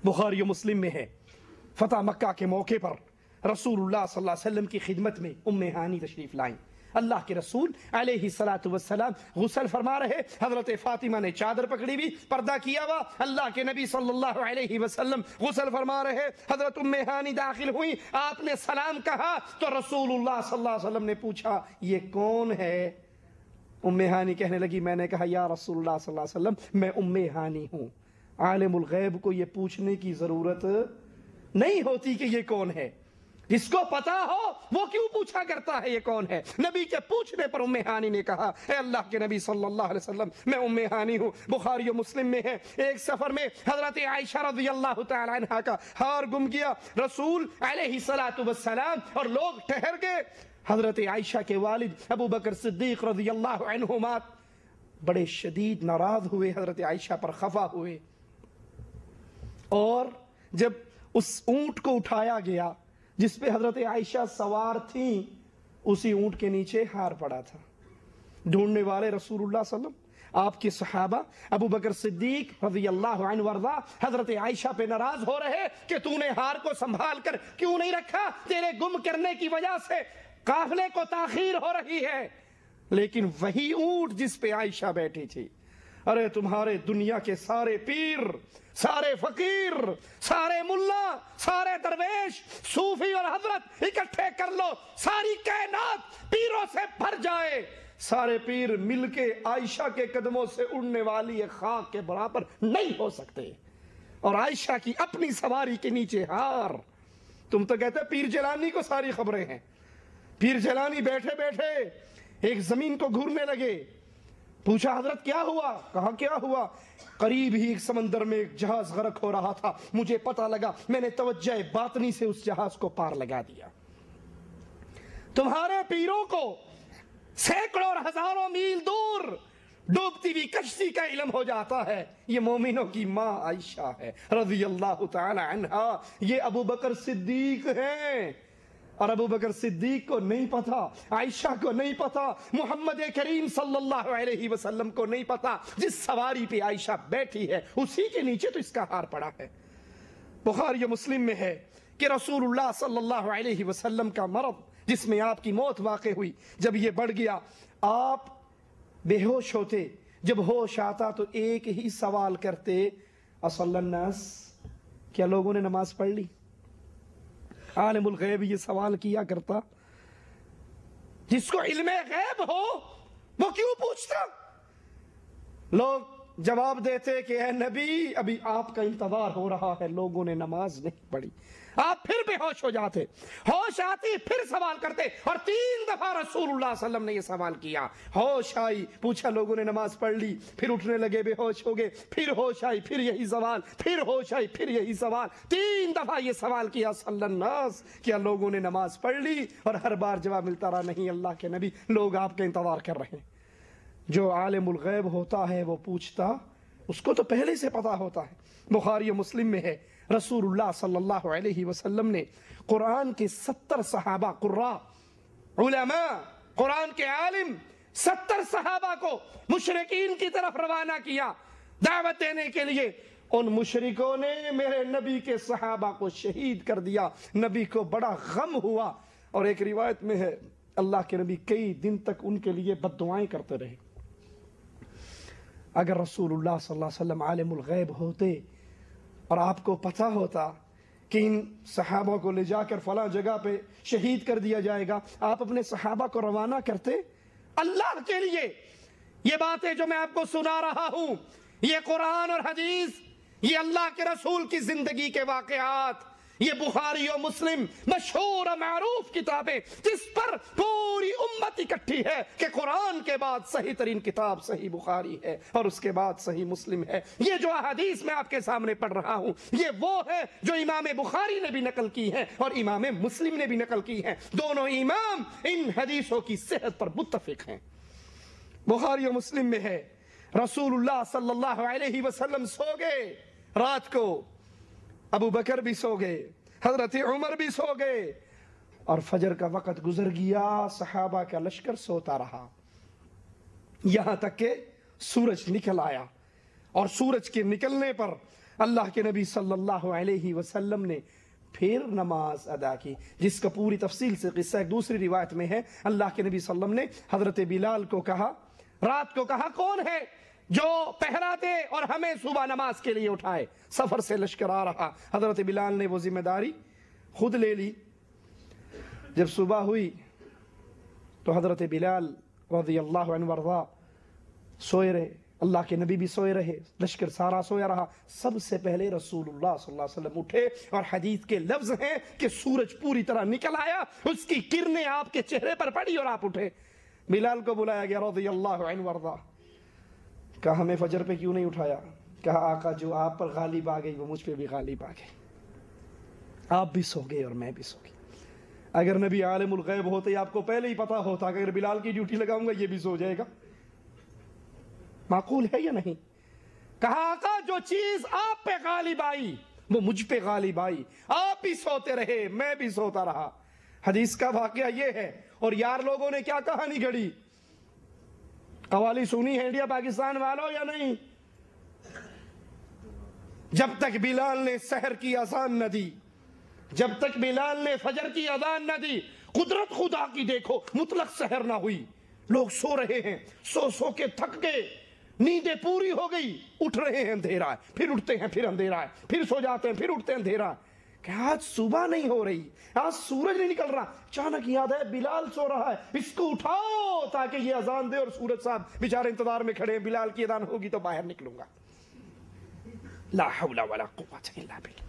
بخاری و مسلم میں ہے، فتح مکہ کے موقع پر رسول اللہ صلی اللہ علیہ وسلم کی خدمت میں ام ہانی تشریف لائیں۔ اللہ کے رسول علیہ الصلوۃ والسلام غسل فرما رہے، حضرت فاطمہ نے چادر پکڑی ہوئی، پردہ کیا ہوا، اللہ کے نبی صلی اللہ علیہ وسلم غسل فرما رہے، حضرت ام ہانی داخل ہوئی، آپ نے سلام کہا تو رسول اللہ صلی اللہ علیہ وسلم نے پوچھا یہ کون ہے؟ ام ہانی کہنے لگی، میں نے کہا یا رسول اللہ صلی اللہ علیہ وسلم میں ام ہانی ہوں۔ عالم الغیب کو یہ پوچھنے کی ضرورت نہیں ہوتی کہ یہ کون ہے، جس کو پتا ہو وہ کیوں پوچھا کرتا ہے یہ کون ہے؟ نبی کے پوچھنے پر ام ہانی نے کہا اے اللہ کے نبی صلی اللہ علیہ وسلم میں ام ہانی ہوں۔ بخاری و مسلم میں ہے، ایک سفر میں حضرت عائشہ رضی اللہ تعالی عنہ کا ہار گم گیا، رسول علیہ الصلوۃ والسلام اور لوگ ٹھہر گئے۔ حضرت عائشہ کے والد ابو بکر صدیق رضی اللہ عنہما بڑے شدید ناراض ہوئے، حضرت عائشہ پر خفا ہوئے، اور جب اس اونٹ کو اٹھایا گیا جس پہ حضرت عائشہ سوار تھیں، اسی اونٹ کے نیچے ہار پڑا تھا۔ ڈھونڈنے والے رسول اللہ صلی اللہ علیہ وسلم، آپ کے صحابہ، ابو بکر صدیق رضی اللہ عنہ وارضا، حضرت عائشہ پہ ناراض ہو رہے کہ تو نے ہار کو سنبھال کر کیوں نہیں رکھا، تیرے گم کرنے کی وجہ سے قافلے کو تاخیر ہو رہی ہے۔ لیکن وہی اونٹ جس پہ عائشہ بیٹھی تھی، ارے تمہارے دنیا کے سارے پیر، سارے فقیر، سارے ملا، سارے درویش، صوفی اور حضرت اکٹھے کر لو، ساری کائنات پیروں سے بھر جائے، سارے پیر مل کے عائشہ کے قدموں سے اڑنے والی ایک خاک کے برابر نہیں ہو سکتے۔ اور عائشہ کی اپنی سواری کے نیچے ہار۔ تم تو کہتے پیر جیلانی کو ساری خبریں ہیں۔ پیر جیلانی بیٹھے بیٹھے ایک زمین کو گھورنے لگے، پوچھا حضرت کیا ہوا؟ کہا کیا ہوا؟ قریب ہی ایک سمندر میں ایک جہاز غرق ہو رہا تھا، مجھے پتا لگا، میں نے توجہ باطنی سے اس جہاز کو پار لگا دیا۔ تمہارے پیروں کو سینکڑوں اور ہزاروں میل دور ڈوبتی ہوئی کشتی کا علم ہو جاتا ہے۔ یہ مومنوں کی ماں عائشہ ہے رضی اللہ تعالی عنہا، یہ ابو بکر صدیق ہیں، اور ابو بکر صدیق کو نہیں پتا، عائشہ کو نہیں پتا، محمد کریم صلی اللہ علیہ وسلم کو نہیں پتا، جس سواری پہ عائشہ بیٹھی ہے اسی کے نیچے تو اس کا ہار پڑا ہے۔ بخاری و مسلم میں ہے کہ رسول اللہ صلی اللہ علیہ وسلم کا مرض جس میں آپ کی موت واقع ہوئی، جب یہ بڑھ گیا آپ بے ہوش ہوتے، جب ہوش آتا تو ایک ہی سوال کرتے، اصلی الناس، کیا لوگوں نے نماز پڑھ لی؟ عالم الغیب یہ سوال کیا کرتا۔ جس کو علم غیب ہو وہ کیوں پوچھتا؟ لوگ جواب دیتے کہ اے نبی ابھی آپ کا انتظار ہو رہا ہے، لوگوں نے نماز نہیں پڑھی۔ آپ پھر بے ہوش ہو جاتے، ہوش آتی پھر سوال کرتے، اور 3 دفعہ رسول اللہ صلی اللہ علیہ وسلم نے یہ سوال کیا۔ ہوش آئی، پوچھا لوگوں نے نماز پڑھ لی، پھر اٹھنے لگے، بے ہوش ہو گئے، پھر ہوش آئی، پھر یہی سوال، پھر ہوش آئی، پھر یہی سوال، 3 دفعہ یہ سوال کیا، صلی الناس، کیا لوگوں نے نماز پڑھ لی؟ اور ہر بار جواب ملتا رہا، نہیں اللہ کے نبی، لوگ آپ کا انتظار کر رہے ہیں۔ جو عالم الغیب ہوتا ہے وہ پوچھتا، اس کو تو پہلے سے پتا ہوتا ہے۔ بخاری و مسلم میں ہے رسول اللہ صلی اللہ علیہ وسلم نے قرآن کے 70 صحابہ، قراء، علماء، قرآن کے عالم 70 صحابہ کو مشرکین کی طرف روانہ کیا دعوت دینے کے لیے۔ ان مشرکوں نے میرے نبی کے صحابہ کو شہید کر دیا، نبی کو بڑا غم ہوا، اور ایک روایت میں ہے اللہ کے نبی کئی دن تک ان کے لیے بد دعائیں کرتے رہے۔ اگر رسول اللہ صلی اللہ علیہ وسلم عالم الغیب ہوتے اور آپ کو پتا ہوتا کہ ان صحابہ کو لے جا کر فلاں جگہ پہ شہید کر دیا جائے گا، آپ اپنے صحابہ کو روانہ کرتے اللہ کے لیے۔ یہ باتیں جو میں آپ کو سنا رہا ہوں، یہ قرآن اور حدیث، یہ اللہ کے رسول کی زندگی کے واقعات، یہ بخاری و مسلم مشہور و معروف کتابیں جس پر پوری امت اکٹھی ہے کہ قرآن کے بعد صحیح ترین کتاب صحیح بخاری ہے اور اس کے بعد صحیح مسلم ہے۔ یہ جو احادیث میں آپ کے سامنے پڑھ رہا ہوں یہ وہ ہے جو امام بخاری نے بھی نقل کی ہے اور امام مسلم نے بھی نقل کی ہے، دونوں امام ان حدیثوں کی صحت پر متفق ہیں۔ بخاری و مسلم میں ہے رسول اللہ صلی اللہ علیہ وسلم سو گئے رات کو، ابو بکر بھی سو گئے، حضرت عمر بھی سو گئے، اور فجر کا وقت گزر گیا، صحابہ کا لشکر سوتا رہا، یہاں تک کہ سورج نکل آیا، اور سورج کے نکلنے پر اللہ کے نبی صلی اللہ علیہ وسلم نے پھر نماز ادا کی، جس کا پوری تفصیل سے قصہ ایک دوسری روایت میں ہے۔ اللہ کے نبی صلی اللہ علیہ وسلم نے حضرت بلال کو کہا، رات کو کہا کون ہے جو پہرا دے اور ہمیں صبح نماز کے لیے اٹھائے، سفر سے لشکر آ رہا۔ حضرت بلال نے وہ ذمہ داری خود لے لی۔ جب صبح ہوئی تو حضرت بلال رضی اللہ عنہ وارضا سوئے رہے، اللہ کے نبی بھی سوئے رہے، لشکر سارا سویا رہا۔ سب سے پہلے رسول اللہ صلی اللہ علیہ وسلم اٹھے، اور حدیث کے لفظ ہیں کہ سورج پوری طرح نکل آیا، اس کی کرنیں آپ کے چہرے پر پڑی اور آپ اٹھے۔ بلال کو بلایا گیا رضی اللہ عنہ وارضا، کہا ہمیں فجر پہ کیوں نہیں اٹھایا؟ کہا آقا جو آپ پر غالب آ گئی وہ مجھ پہ بھی غالب آ گئی، آپ بھی سو گئے اور میں بھی سو گئی۔ اگر نبی عالم الغیب ہوتے آپ کو پہلے ہی پتا ہوتا کہ اگر بلال کی ڈیوٹی لگاؤں گا یہ بھی سو جائے گا، معقول ہے یا نہیں؟ کہا آقا جو چیز آپ پہ غالب آئی وہ مجھ پہ غالب آئی، آپ بھی سوتے رہے میں بھی سوتا رہا۔ حدیث کا واقعہ یہ ہے، اور یار لوگوں نے کیا کہانی گھڑی، قوالی سنی ہے انڈیا پاکستان والوں یا نہیں؟ جب تک بلال نے سحر کی اذان نہ دی، جب تک بلال نے فجر کی اذان نہ دی، قدرت خدا کی دیکھو، مطلق سحر نہ ہوئی۔ لوگ سو رہے ہیں، سو سو کے تھک گئے، نیندیں پوری ہو گئی، اٹھ رہے ہیں اندھیرا ہے، پھر اٹھتے ہیں پھر اندھیرا ہے، پھر سو جاتے ہیں پھر اٹھتے ہیں اندھیرا ہے، کہ آج صبح نہیں ہو رہی، آج سورج نہیں نکل رہا۔ اچانک یاد ہے بلال سو رہا ہے، اس کو اٹھاؤ تاکہ یہ اذان دے، اور سورج صاحب بیچارے انتظار میں کھڑے ہیں، بلال کی اذان ہوگی تو باہر نکلوں گا۔ لا حول ولا قوت الا باللہ۔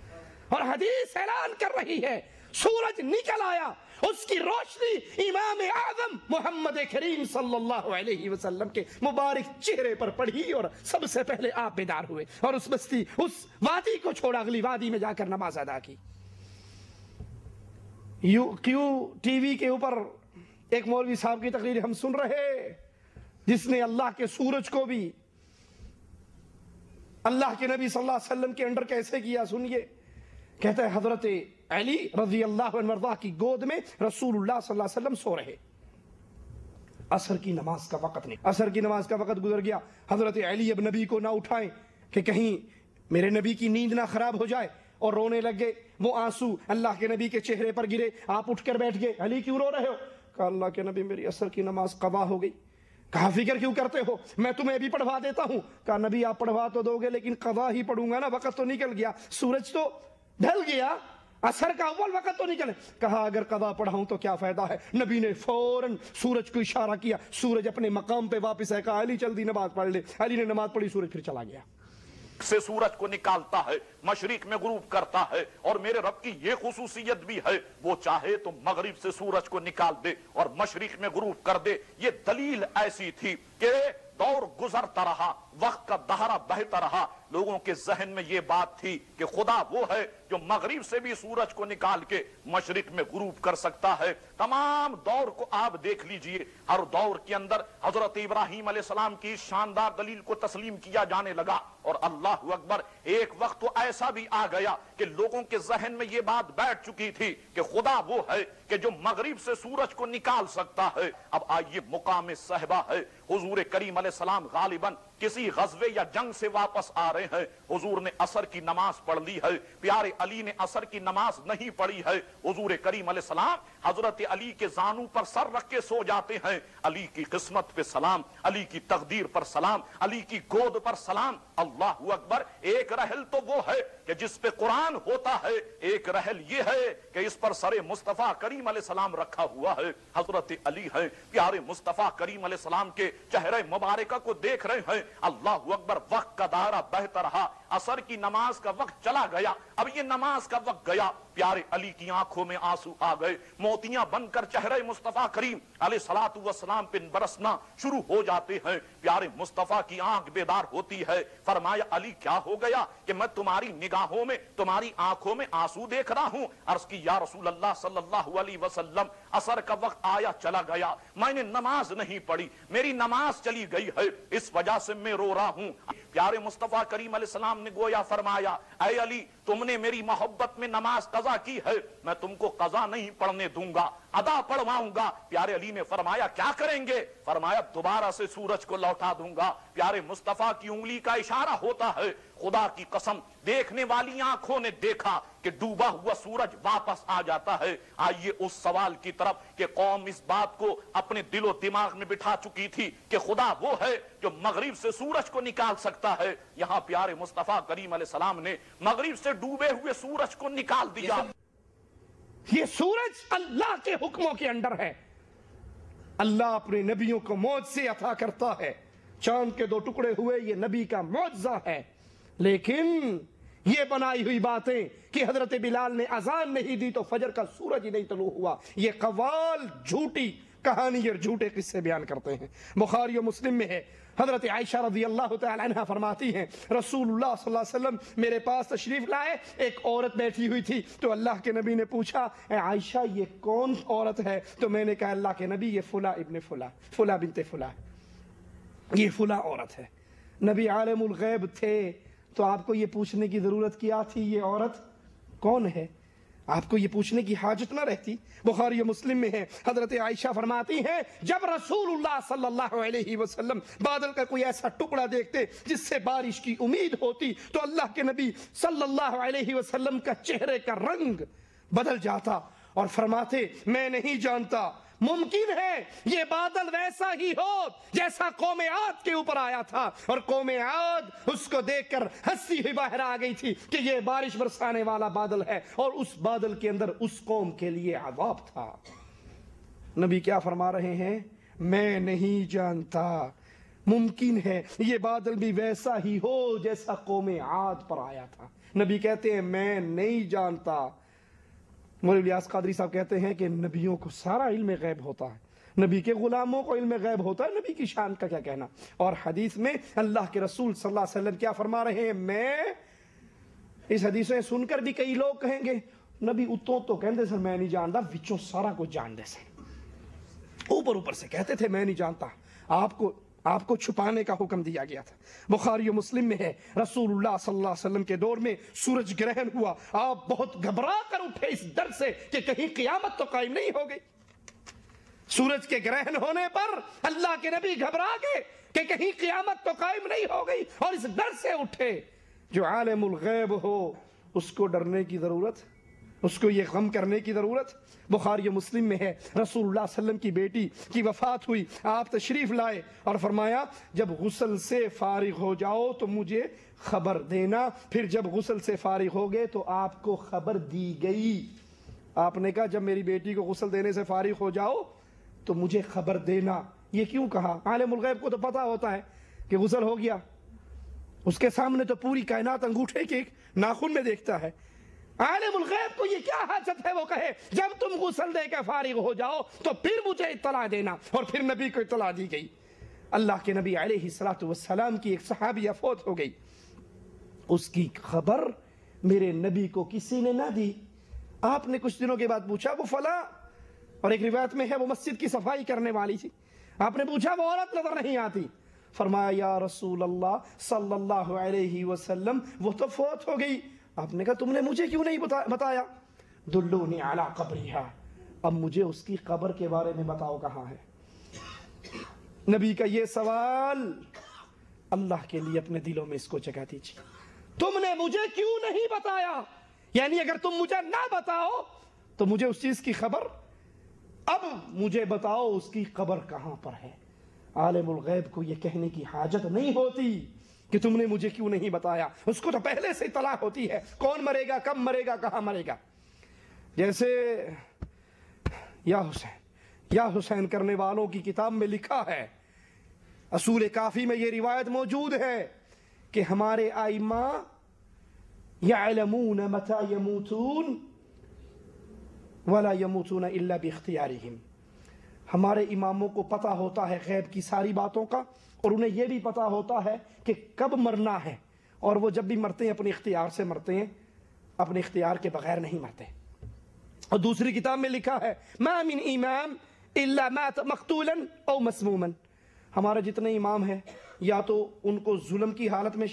اور حدیث اعلان کر رہی ہے سورج نکل آیا، اس کی روشنی امام اعظم محمد کریم صلی اللہ علیہ وسلم کے مبارک چہرے پر پڑھی، اور سب سے پہلے آپ بیدار ہوئے اور اس بستی، اس وادی کو چھوڑا، اگلی وادی میں جا کر نماز ادا کی۔ کیوں ٹی وی کے اوپر ایک مولوی صاحب کی تقریر ہم سن رہے، جس نے اللہ کے سورج کو بھی اللہ کے نبی صلی اللہ علیہ وسلم کے انڈر کیسے کیا، سنیے۔ کہتا ہے حضرت علی رضی اللہ عنہ وارضاہ کی گود میں رسول اللہ صلی اللہ علیہ وسلم سو رہے، عصر کی نماز کا وقت نہیں، عصر کی نماز کا وقت گزر گیا۔ حضرت علی اب نبی کو نہ اٹھائیں کہ کہیں میرے نبی کی نیند نہ خراب ہو جائے، اور رونے لگ گئے۔ وہ آنسو اللہ کے نبی کے چہرے پر گرے، آپ اٹھ کر بیٹھ گئے۔ علی کیوں رو رہے ہو؟ کہا اللہ کے نبی میری عصر کی نماز قضا ہو گئی۔ کہا فکر کیوں کرتے ہو، میں تمہیں بھی پڑھوا دیتا ہوں۔ کہا نبی آپ پڑھوا تو دو گے لیکن قضا ہی پڑھوں گا نا، وقت تو نکل گیا، سورج تو ڈھل گیا، عصر کا اول وقت تو نکلے۔ کہا اگر قضا پڑھاؤں تو کیا فائدہ ہے؟ نبی نے فوراً سورج کو اشارہ کیا، سورج اپنے مقام پہ واپس ہے۔ کہا علی جلدی نماز پڑھ لے۔ علی نے نماز پڑھی، سورج پھر چلا گیا۔ سے سورج کو نکالتا ہے، مشرق میں غروب کرتا ہے، اور میرے رب کی یہ خصوصیت بھی ہے، وہ چاہے تو مغرب سے سورج کو نکال دے اور مشرق میں غروب کر دے۔ یہ دلیل ایسی تھی کہ دور گزرتا رہا، وقت کا دہرہ بہتا رہا، لوگوں کے ذہن میں یہ بات تھی کہ خدا وہ ہے جو مغرب سے بھی سورج کو نکال کے مشرق میں غروب کر سکتا ہے۔ تمام دور کو آپ دیکھ لیجئے، ہر دور کے اندر حضرت ابراہیم علیہ السلام کی شاندار دلیل کو تسلیم کیا جانے لگا، اور اللہ اکبر، ایک وقت تو ایسا بھی آ گیا کہ لوگوں کے ذہن میں یہ بات بیٹھ چکی تھی کہ خدا وہ ہے کہ جو مغرب سے سورج کو نکال سکتا ہے۔ اب آئیے مقام صحبہ ہے، حضور کریم علیہ السلام غالباً کسی غزوے یا جنگ سے واپس آ رہے ہیں، حضور نے عصر کی نماز پڑھ لی ہے، پیارے علی نے عصر کی نماز نہیں پڑھی ہے۔ حضور کریم علیہ السلام حضرت علی کے زانو پر سر رکھ کے سو جاتے ہیں۔ علی کی قسمت پہ سلام، علی کی تقدیر پر سلام، علی کی گود پر سلام۔ اللہ اکبر، ایک رحل تو وہ ہے کہ جس پہ قرآن ہوتا ہے، ایک رحل یہ ہے کہ اس پر سر مصطفیٰ کریم علیہ السلام رکھا ہوا ہے۔ حضرت علی ہے، پیارے مصطفیٰ کریم علیہ السلام کے چہرے مبارکہ کو دیکھ رہے ہیں۔ اللہ اکبر، وقت کا دائرہ بہتا رہا، عصر کی نماز کا وقت چلا گیا۔ اب یہ نماز کا وقت گیا، پیارے علی کی آنکھوں میں آنسو آ گئے، موتیاں بن کر چہرے مصطفیٰ کریم علیہ الصلوۃ والسلام پہ برسنا شروع ہو جاتے ہیں۔ پیارے مصطفیٰ کی آنکھ بیدار ہوتی ہے۔ فرمایا علی کیا ہو گیا کہ میں تمہاری نگاہوں میں، تمہاری آنکھوں میں آنسو دیکھ رہا ہوں؟ عرض کی یا رسول اللہ صلی اللہ علیہ وسلم، عصر کا وقت آیا چلا گیا، میں نے نماز نہیں پڑھی، میری نماز چلی گئی ہے، اس وجہ سے میں رو رہا ہوں۔ پیارے مصطفیٰ کریم علیہ السلام نے گویا فرمایا اے علی، تم نے میری محبت میں نماز قضا کی ہے، میں تم کو قضا نہیں پڑھنے دوں گا، ادا پڑھواؤں گا۔ پیارے علی نے فرمایا کیا کریں گے؟ فرمایا دوبارہ سے سورج کو لوٹا دوں گا۔ پیارے مصطفیٰ کی انگلی کا اشارہ ہوتا ہے، خدا کی قسم دیکھنے والی آنکھوں نے دیکھا کہ ڈوبا ہوا سورج واپس آ جاتا ہے۔ آئیے اس سوال کی طرف کہ قوم اس بات کو اپنے دل و دماغ میں بٹھا چکی تھی کہ خدا وہ ہے جو مغرب سے سورج کو نکال سکتا ہے۔ یہاں پیارے مصطفیٰ کریم علیہ السلام نے مغرب سے ڈوبے ہوئے سورج کو نکال دیا۔ یہ سورج اللہ کے حکموں کے اندر ہے، اللہ اپنے نبیوں کو معجزے عطا کرتا ہے۔ چاند کے دو ٹکڑے ہوئے، یہ نبی کا معجزہ ہے، لیکن یہ بنائی ہوئی باتیں کہ حضرت بلال نے اذان نہیں دی تو فجر کا سورج ہی نہیں طلوع ہوا، یہ قوال جھوٹی کہانی اور جھوٹے قصے بیان کرتے ہیں۔ بخاری و مسلم میں ہے، حضرت عائشہ رضی اللہ تعالی عنہ فرماتی ہیں رسول اللہ صلی اللہ علیہ وسلم میرے پاس تشریف لائے، ایک عورت بیٹھی ہوئی تھی تو اللہ کے نبی نے پوچھا اے عائشہ یہ کون عورت ہے؟ تو میں نے کہا اللہ کے نبی یہ فلاں ابن فلاں، فلاں بنت فلاں، یہ فلاں عورت ہے۔ نبی عالم الغیب تھے تو آپ کو یہ پوچھنے کی ضرورت کیا تھی یہ عورت کون ہے؟ آپ کو یہ پوچھنے کی حاجت نہ رہتی۔ بخاری و مسلم میں ہے، حضرت عائشہ فرماتی ہیں جب رسول اللہ صلی اللہ علیہ وسلم بادل کا کوئی ایسا ٹکڑا دیکھتے جس سے بارش کی امید ہوتی تو اللہ کے نبی صلی اللہ علیہ وسلم کا چہرے کا رنگ بدل جاتا اور فرماتے میں نہیں جانتا، ممکن ہے یہ بادل ویسا ہی ہو جیسا قوم عاد کے اوپر آیا تھا، اور قوم عاد اس کو دیکھ کر ہنستی ہوئی باہر آ گئی تھی کہ یہ بارش برسانے والا بادل ہے، اور اس بادل کے اندر اس قوم کے لیے عذاب تھا۔ نبی کیا فرما رہے ہیں؟ میں نہیں جانتا، ممکن ہے یہ بادل بھی ویسا ہی ہو جیسا قوم عاد پر آیا تھا۔ نبی کہتے ہیں میں نہیں جانتا۔ مولوی الیاس قادری صاحب کہتے ہیں کہ نبیوں کو سارا علم غیب ہوتا ہے، نبی کے غلاموں کو علم غیب ہوتا ہے، نبی کی شان کا کیا کہنا۔ اور حدیث میں اللہ کے رسول صلی اللہ علیہ وسلم کیا فرما رہے ہیں؟ میں اس حدیثیں سن کر بھی کئی لوگ کہیں گے نبی اتوں تو کہندے سر میں نہیں جانتا، وچوں سارا کچھ جان دے سے، اوپر سے کہتے تھے میں نہیں جانتا۔ آپ کو چھپانے کا حکم دیا گیا تھا۔ بخاری و مسلم میں ہے رسول اللہ صلی اللہ علیہ وسلم کے دور میں سورج گرہن ہوا، آپ بہت گھبرا کر اٹھے اس ڈر سے کہ کہیں قیامت تو قائم نہیں ہو گئی۔ سورج کے گرہن ہونے پر اللہ کے نبی گھبرا گئے کہ کہیں قیامت تو قائم نہیں ہو گئی، اور اس ڈر سے اٹھے۔ جو عالم الغیب ہو اس کو ڈرنے کی ضرورت، اس کو یہ غم کرنے کی ضرورت۔ بخاری و مسلم میں ہے رسول اللہ صلی اللہ علیہ وسلم کی بیٹی کی وفات ہوئی، آپ تشریف لائے اور فرمایا جب غسل سے فارغ ہو جاؤ تو مجھے خبر دینا۔ پھر جب غسل سے فارغ ہو گئے تو آپ کو خبر دی گئی۔ آپ نے کہا جب میری بیٹی کو غسل دینے سے فارغ ہو جاؤ تو مجھے خبر دینا۔ یہ کیوں کہا؟ عالم الغیب کو تو پتا ہوتا ہے کہ غسل ہو گیا، اس کے سامنے تو پوری کائنات انگوٹھے کے ایک ناخن میں دیکھتا ہے۔ عالم الغیب کو یہ کیا حاجت ہے وہ کہے جب تم غسل دے کے فارغ ہو جاؤ تو پھر مجھے اطلاع دینا، اور پھر نبی کو اطلاع دی گئی۔ اللہ کے نبی علیہ الصلوۃ والسلام کی ایک صحابیہ فوت ہو گئی، اس کی خبر میرے نبی کو کسی نے نہ دی۔ آپ نے کچھ دنوں کے بعد پوچھا وہ فلاں، اور ایک روایت میں ہے وہ مسجد کی صفائی کرنے والی تھی۔ آپ نے پوچھا وہ عورت نظر نہیں آتی، فرمایا یا رسول اللہ صلی اللہ علیہ وسلم وہ تو فوت ہو گئی۔ آپ نے کہا تم نے مجھے کیوں نہیں بتایا؟ دلونی علی قبرہا، اب مجھے اس کی قبر کے بارے میں بتاؤ کہاں ہے۔ نبی کا یہ سوال اللہ کے لیے اپنے دلوں میں اس کو جگہ دیجیے، تم نے مجھے کیوں نہیں بتایا؟ یعنی اگر تم مجھے نہ بتاؤ تو مجھے اس چیز کی خبر، اب مجھے بتاؤ اس کی قبر کہاں پر ہے۔ عالم الغیب کو یہ کہنے کی حاجت نہیں ہوتی کہ تم نے مجھے کیوں نہیں بتایا، اس کو تو پہلے سے اطلاع ہوتی ہے کون مرے گا، کب مرے گا، کہاں مرے گا۔ جیسے یا حسین کرنے والوں کی کتاب میں لکھا ہے، اصول کافی میں یہ روایت موجود ہے کہ ہمارے ائمہ یعلمون متى یموتون ولا یموتون الا باختیارہم، ہمارے اماموں کو پتہ ہوتا ہے غیب کی ساری باتوں کا، اور انہیں یہ بھی پتا ہوتا ہے کہ کب مرنا ہے، اور وہ جب بھی مرتے ہیں اپنے اختیار سے مرتے ہیں، اپنے اختیار کے بغیر نہیں مرتے۔ اور دوسری کتاب میں لکھا ہے ما من امام الا مات مقتولا او مسموما، ہمارے جتنے امام ہیں یا تو ان کو ظلم کی حالت میں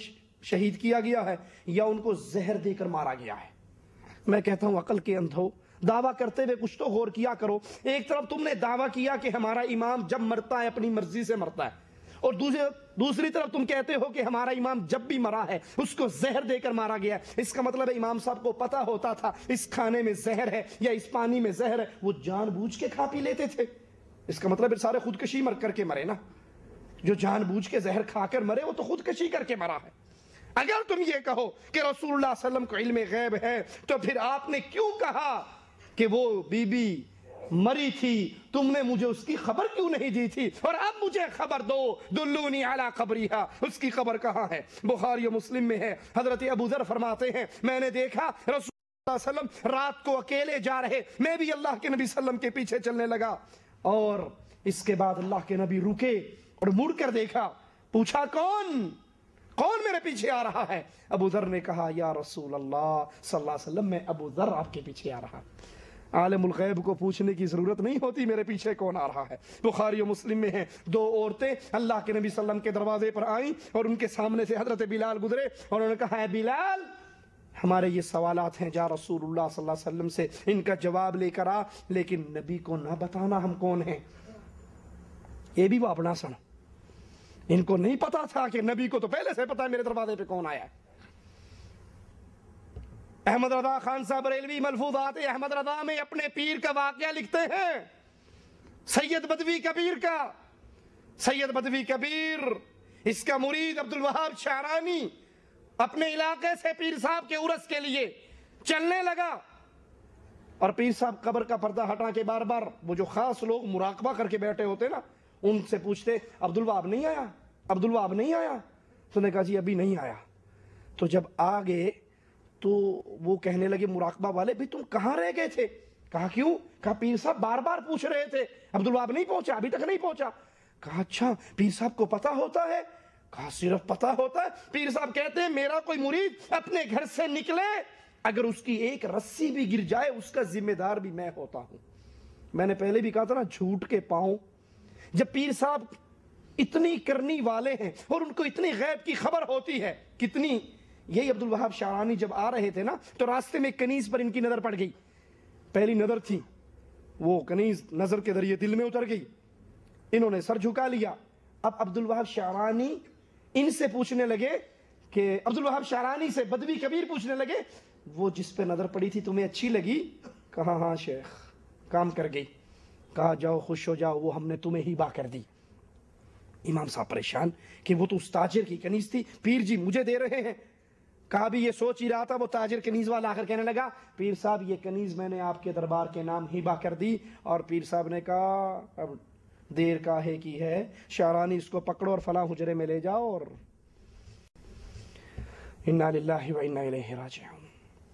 شہید کیا گیا ہے یا ان کو زہر دے کر مارا گیا ہے۔ میں کہتا ہوں عقل کے اندھو، دعویٰ کرتے ہوئے کچھ تو غور کیا کرو۔ ایک طرف تم نے دعویٰ کیا کہ ہمارا امام جب مرتا ہے اپنی مرضی سے مرتا ہے، اور دوسری طرف تم کہتے ہو کہ ہمارا امام جب بھی مرا ہے اس کو زہر دے کر مارا گیا ہے۔ اس کا مطلب ہے امام صاحب کو پتا ہوتا تھا اس کھانے میں زہر ہے یا اس پانی میں زہر ہے، وہ جان بوجھ کے کھا پی لیتے تھے۔ اس کا مطلب ہے سارے خودکشی مر کر کے مرے نا، جو جان بوجھ کے زہر کھا کر مرے وہ تو خودکشی کر کے مرا ہے۔ اگر تم یہ کہو کہ رسول اللہ صلی اللہ علیہ وسلم کو علم غیب ہے تو پھر آپ نے کیوں کہا کہ وہ بی بی مری تھی، تم نے مجھے اس کی خبر کیوں نہیں دی تھی، اور اب مجھے خبر دو، دلونی علی قبرہا، اس کی خبر کہاں ہے۔ بخاری و مسلم میں ہے حضرت ابو ذر فرماتے ہیں میں نے دیکھا رسول اللہ صلی اللہ علیہ وسلم رات کو اکیلے جا رہے، میں بھی اللہ کے نبی صلی اللہ علیہ وسلم کے پیچھے چلنے لگا، اور اس کے بعد اللہ کے نبی رکے اور مڑ کر دیکھا، پوچھا کون میرے پیچھے آ رہا ہے؟ ابو ذر نے کہا یا رسول اللہ صلی اللہ علیہ وسلم میں ابو ذر آپ کے پیچھے آ رہا۔ عالم الغیب کو پوچھنے کی ضرورت نہیں ہوتی میرے پیچھے کون آ رہا ہے۔ بخاری و مسلم میں ہے دو عورتیں اللہ کے نبی صلی اللہ علیہ وسلم کے دروازے پر آئیں اور ان کے سامنے سے حضرت بلال گزرے اور انہوں نے کہا اے بلال ہمارے یہ سوالات ہیں، جا رسول اللہ صلی اللہ علیہ وسلم سے ان کا جواب لے کر آ، لیکن نبی کو نہ بتانا ہم کون ہیں۔ یہ بھی وہ اپنا سن، ان کو نہیں پتا تھا کہ نبی کو تو پہلے سے پتا ہے میرے دروازے پہ کون آیا ہے۔ احمد رضا خان صاحب بریلوی ملفوظات احمد رضا میں اپنے پیر کا واقعہ لکھتے ہیں، سید بدوی کبیر کا۔ سید بدوی کبیر، اس کا مرید عبد الوہاب شعرانی اپنے علاقے سے پیر صاحب کے عرس کے لیے چلنے لگا، اور پیر صاحب قبر کا پردہ ہٹا کے بار بار وہ جو خاص لوگ مراقبہ کر کے بیٹھے ہوتے نا، ان سے پوچھتے عبد الوہاب نہیں آیا، عبد الوہاب نہیں آیا؟ تو نے کہا جی ابھی نہیں آیا۔ تو جب آ گئے تو وہ کہنے لگے مراقبہ والے، بھی تم کہاں رہ گئے تھے؟ کہا کیوں؟ کہا پیر صاحب بار بار پوچھ رہے تھے عبد الوہاب نہیں پہنچا، ابھی تک نہیں پہنچا۔ کہا اچھا پیر صاحب کو پتا ہوتا ہے؟ کہا صرف پتا ہوتا ہے۔ پیر صاحب کہتے ہیں میرا کوئی مرید اپنے گھر سے نکلے، اگر اس کی ایک رسی بھی گر جائے اس کا ذمہ دار بھی میں ہوتا ہوں۔ میں نے پہلے بھی کہا تھا نا، جھوٹ کے پاؤں۔ جب پیر صاحب اتنی کرنی والے ہیں اور ان کو اتنی غیب کی خبر ہوتی ہے، کتنی، یہی عبد الوہاب شعرانی جب آ رہے تھے نا تو راستے میں کنیز پر ان کی نظر پڑ گئی، پہلی نظر تھی، وہ کنیز نظر کے ذریعے دل میں اتر گئی، انہوں نے سر جھکا لیا۔ اب عبد الوہاب شعرانی ان سے پوچھنے لگے کہ عبد الوہاب شعرانی سے بدوی کبیر پوچھنے لگے وہ جس پہ نظر پڑی تھی تمہیں اچھی لگی؟ کہا ہاں شیخ، کام کر گئی۔ کہا جاؤ خوش ہو جاؤ، وہ ہم نے تمہیں ہی با کر دی۔ امام صاحب پریشان کہ وہ تو اس تاجر کی کنیز تھی، پیر جی مجھے دے رہے ہیں۔ کہا بھی یہ سوچ ہی رہا تھا، وہ تاجر کنیز والا آ کر کہنے لگا پیر صاحب یہ کنیز میں نے آپ کے دربار کے نام ہی با کر دی۔ اور پیر صاحب نے کہا اب دیر کاہے کی ہے، شعرانی اس کو پکڑو اور فلاں حجرے میں لے جاؤ، اور انا للہ و انا الیہ راجعون۔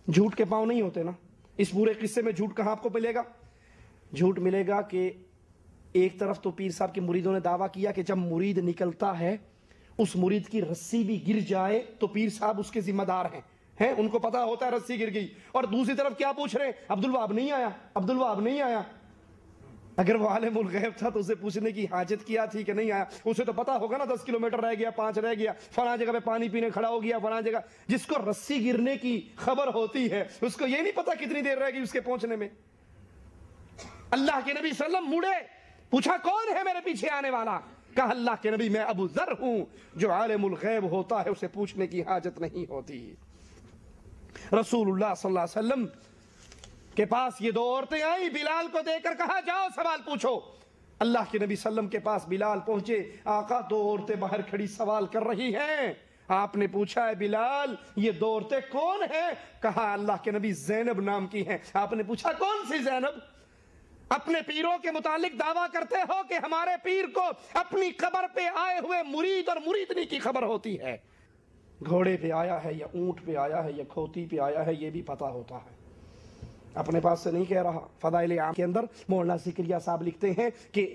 جھوٹ کے پاؤں نہیں ہوتے نا۔ اس پورے قصے میں جھوٹ کہاں آپ کو ملے گا؟ جھوٹ ملے گا کہ ایک طرف تو پیر صاحب کے مریدوں نے دعویٰ کیا کہ جب مرید نکلتا ہے اس مرید کی رسی بھی گر جائے تو پیر صاحب اس کے ذمہ دار ہیں، ان کو پتا ہوتا ہے رسی گر گئی۔ اور دوسری طرف کیا پوچھ رہے ہیں؟ عبد الوہاب نہیں آیا، عبد الوہاب نہیں آیا۔ اگر وہ عالم الغیب تھا تو اسے پوچھنے کی حاجت کیا تھی کہ نہیں آیا؟ اسے تو پتا ہوگا نا 10 کلومیٹر رہ گیا، 5 رہ گیا، فلاں جگہ پہ پانی پینے کھڑا ہو گیا، فلاں جگہ۔ جس کو رسی گرنے کی خبر ہوتی ہے اس کو یہ نہیں پتا کتنی دیر رہ گئی اس کے پہنچنے میں۔ اللہ کے نبی صلی اللہ علیہ وسلم مڑے، پوچھا کون ہے میرے پیچھے آنے والا؟ کہا اللہ کے نبی میں ابو ذر ہوں۔ جو عالم الغیب ہوتا ہے اسے پوچھنے کی حاجت نہیں ہوتی۔ رسول اللہ صلی اللہ علیہ وسلم کے پاس یہ 2 عورتیں آئیں، بلال کو دے کر کہا جاؤ سوال پوچھو۔ اللہ کے نبی صلی اللہ علیہ وسلم کے پاس بلال پہنچے، آقا 2 عورتیں باہر کھڑی سوال کر رہی ہیں۔ آپ نے پوچھا ہے بلال یہ 2 عورتیں کون ہیں؟ کہا اللہ کے نبی زینب نام کی ہیں۔ آپ نے پوچھا کون سی زینب؟ اپنے پیروں کے متعلق دعویٰ کرتے ہو کہ ہمارے پیر کو اپنی قبر پہ آئے ہوئے مرید اور مریدنی کی خبر ہوتی ہے، گھوڑے پہ آیا ہے یا اونٹ پہ آیا ہے یا کھوتی پہ آیا ہے یہ بھی پتا ہوتا ہے۔ اپنے پاس سے نہیں کہہ رہا۔ فضائل عام کے اندر مولانا ذکریہ صاحب لکھتے ہیں کہ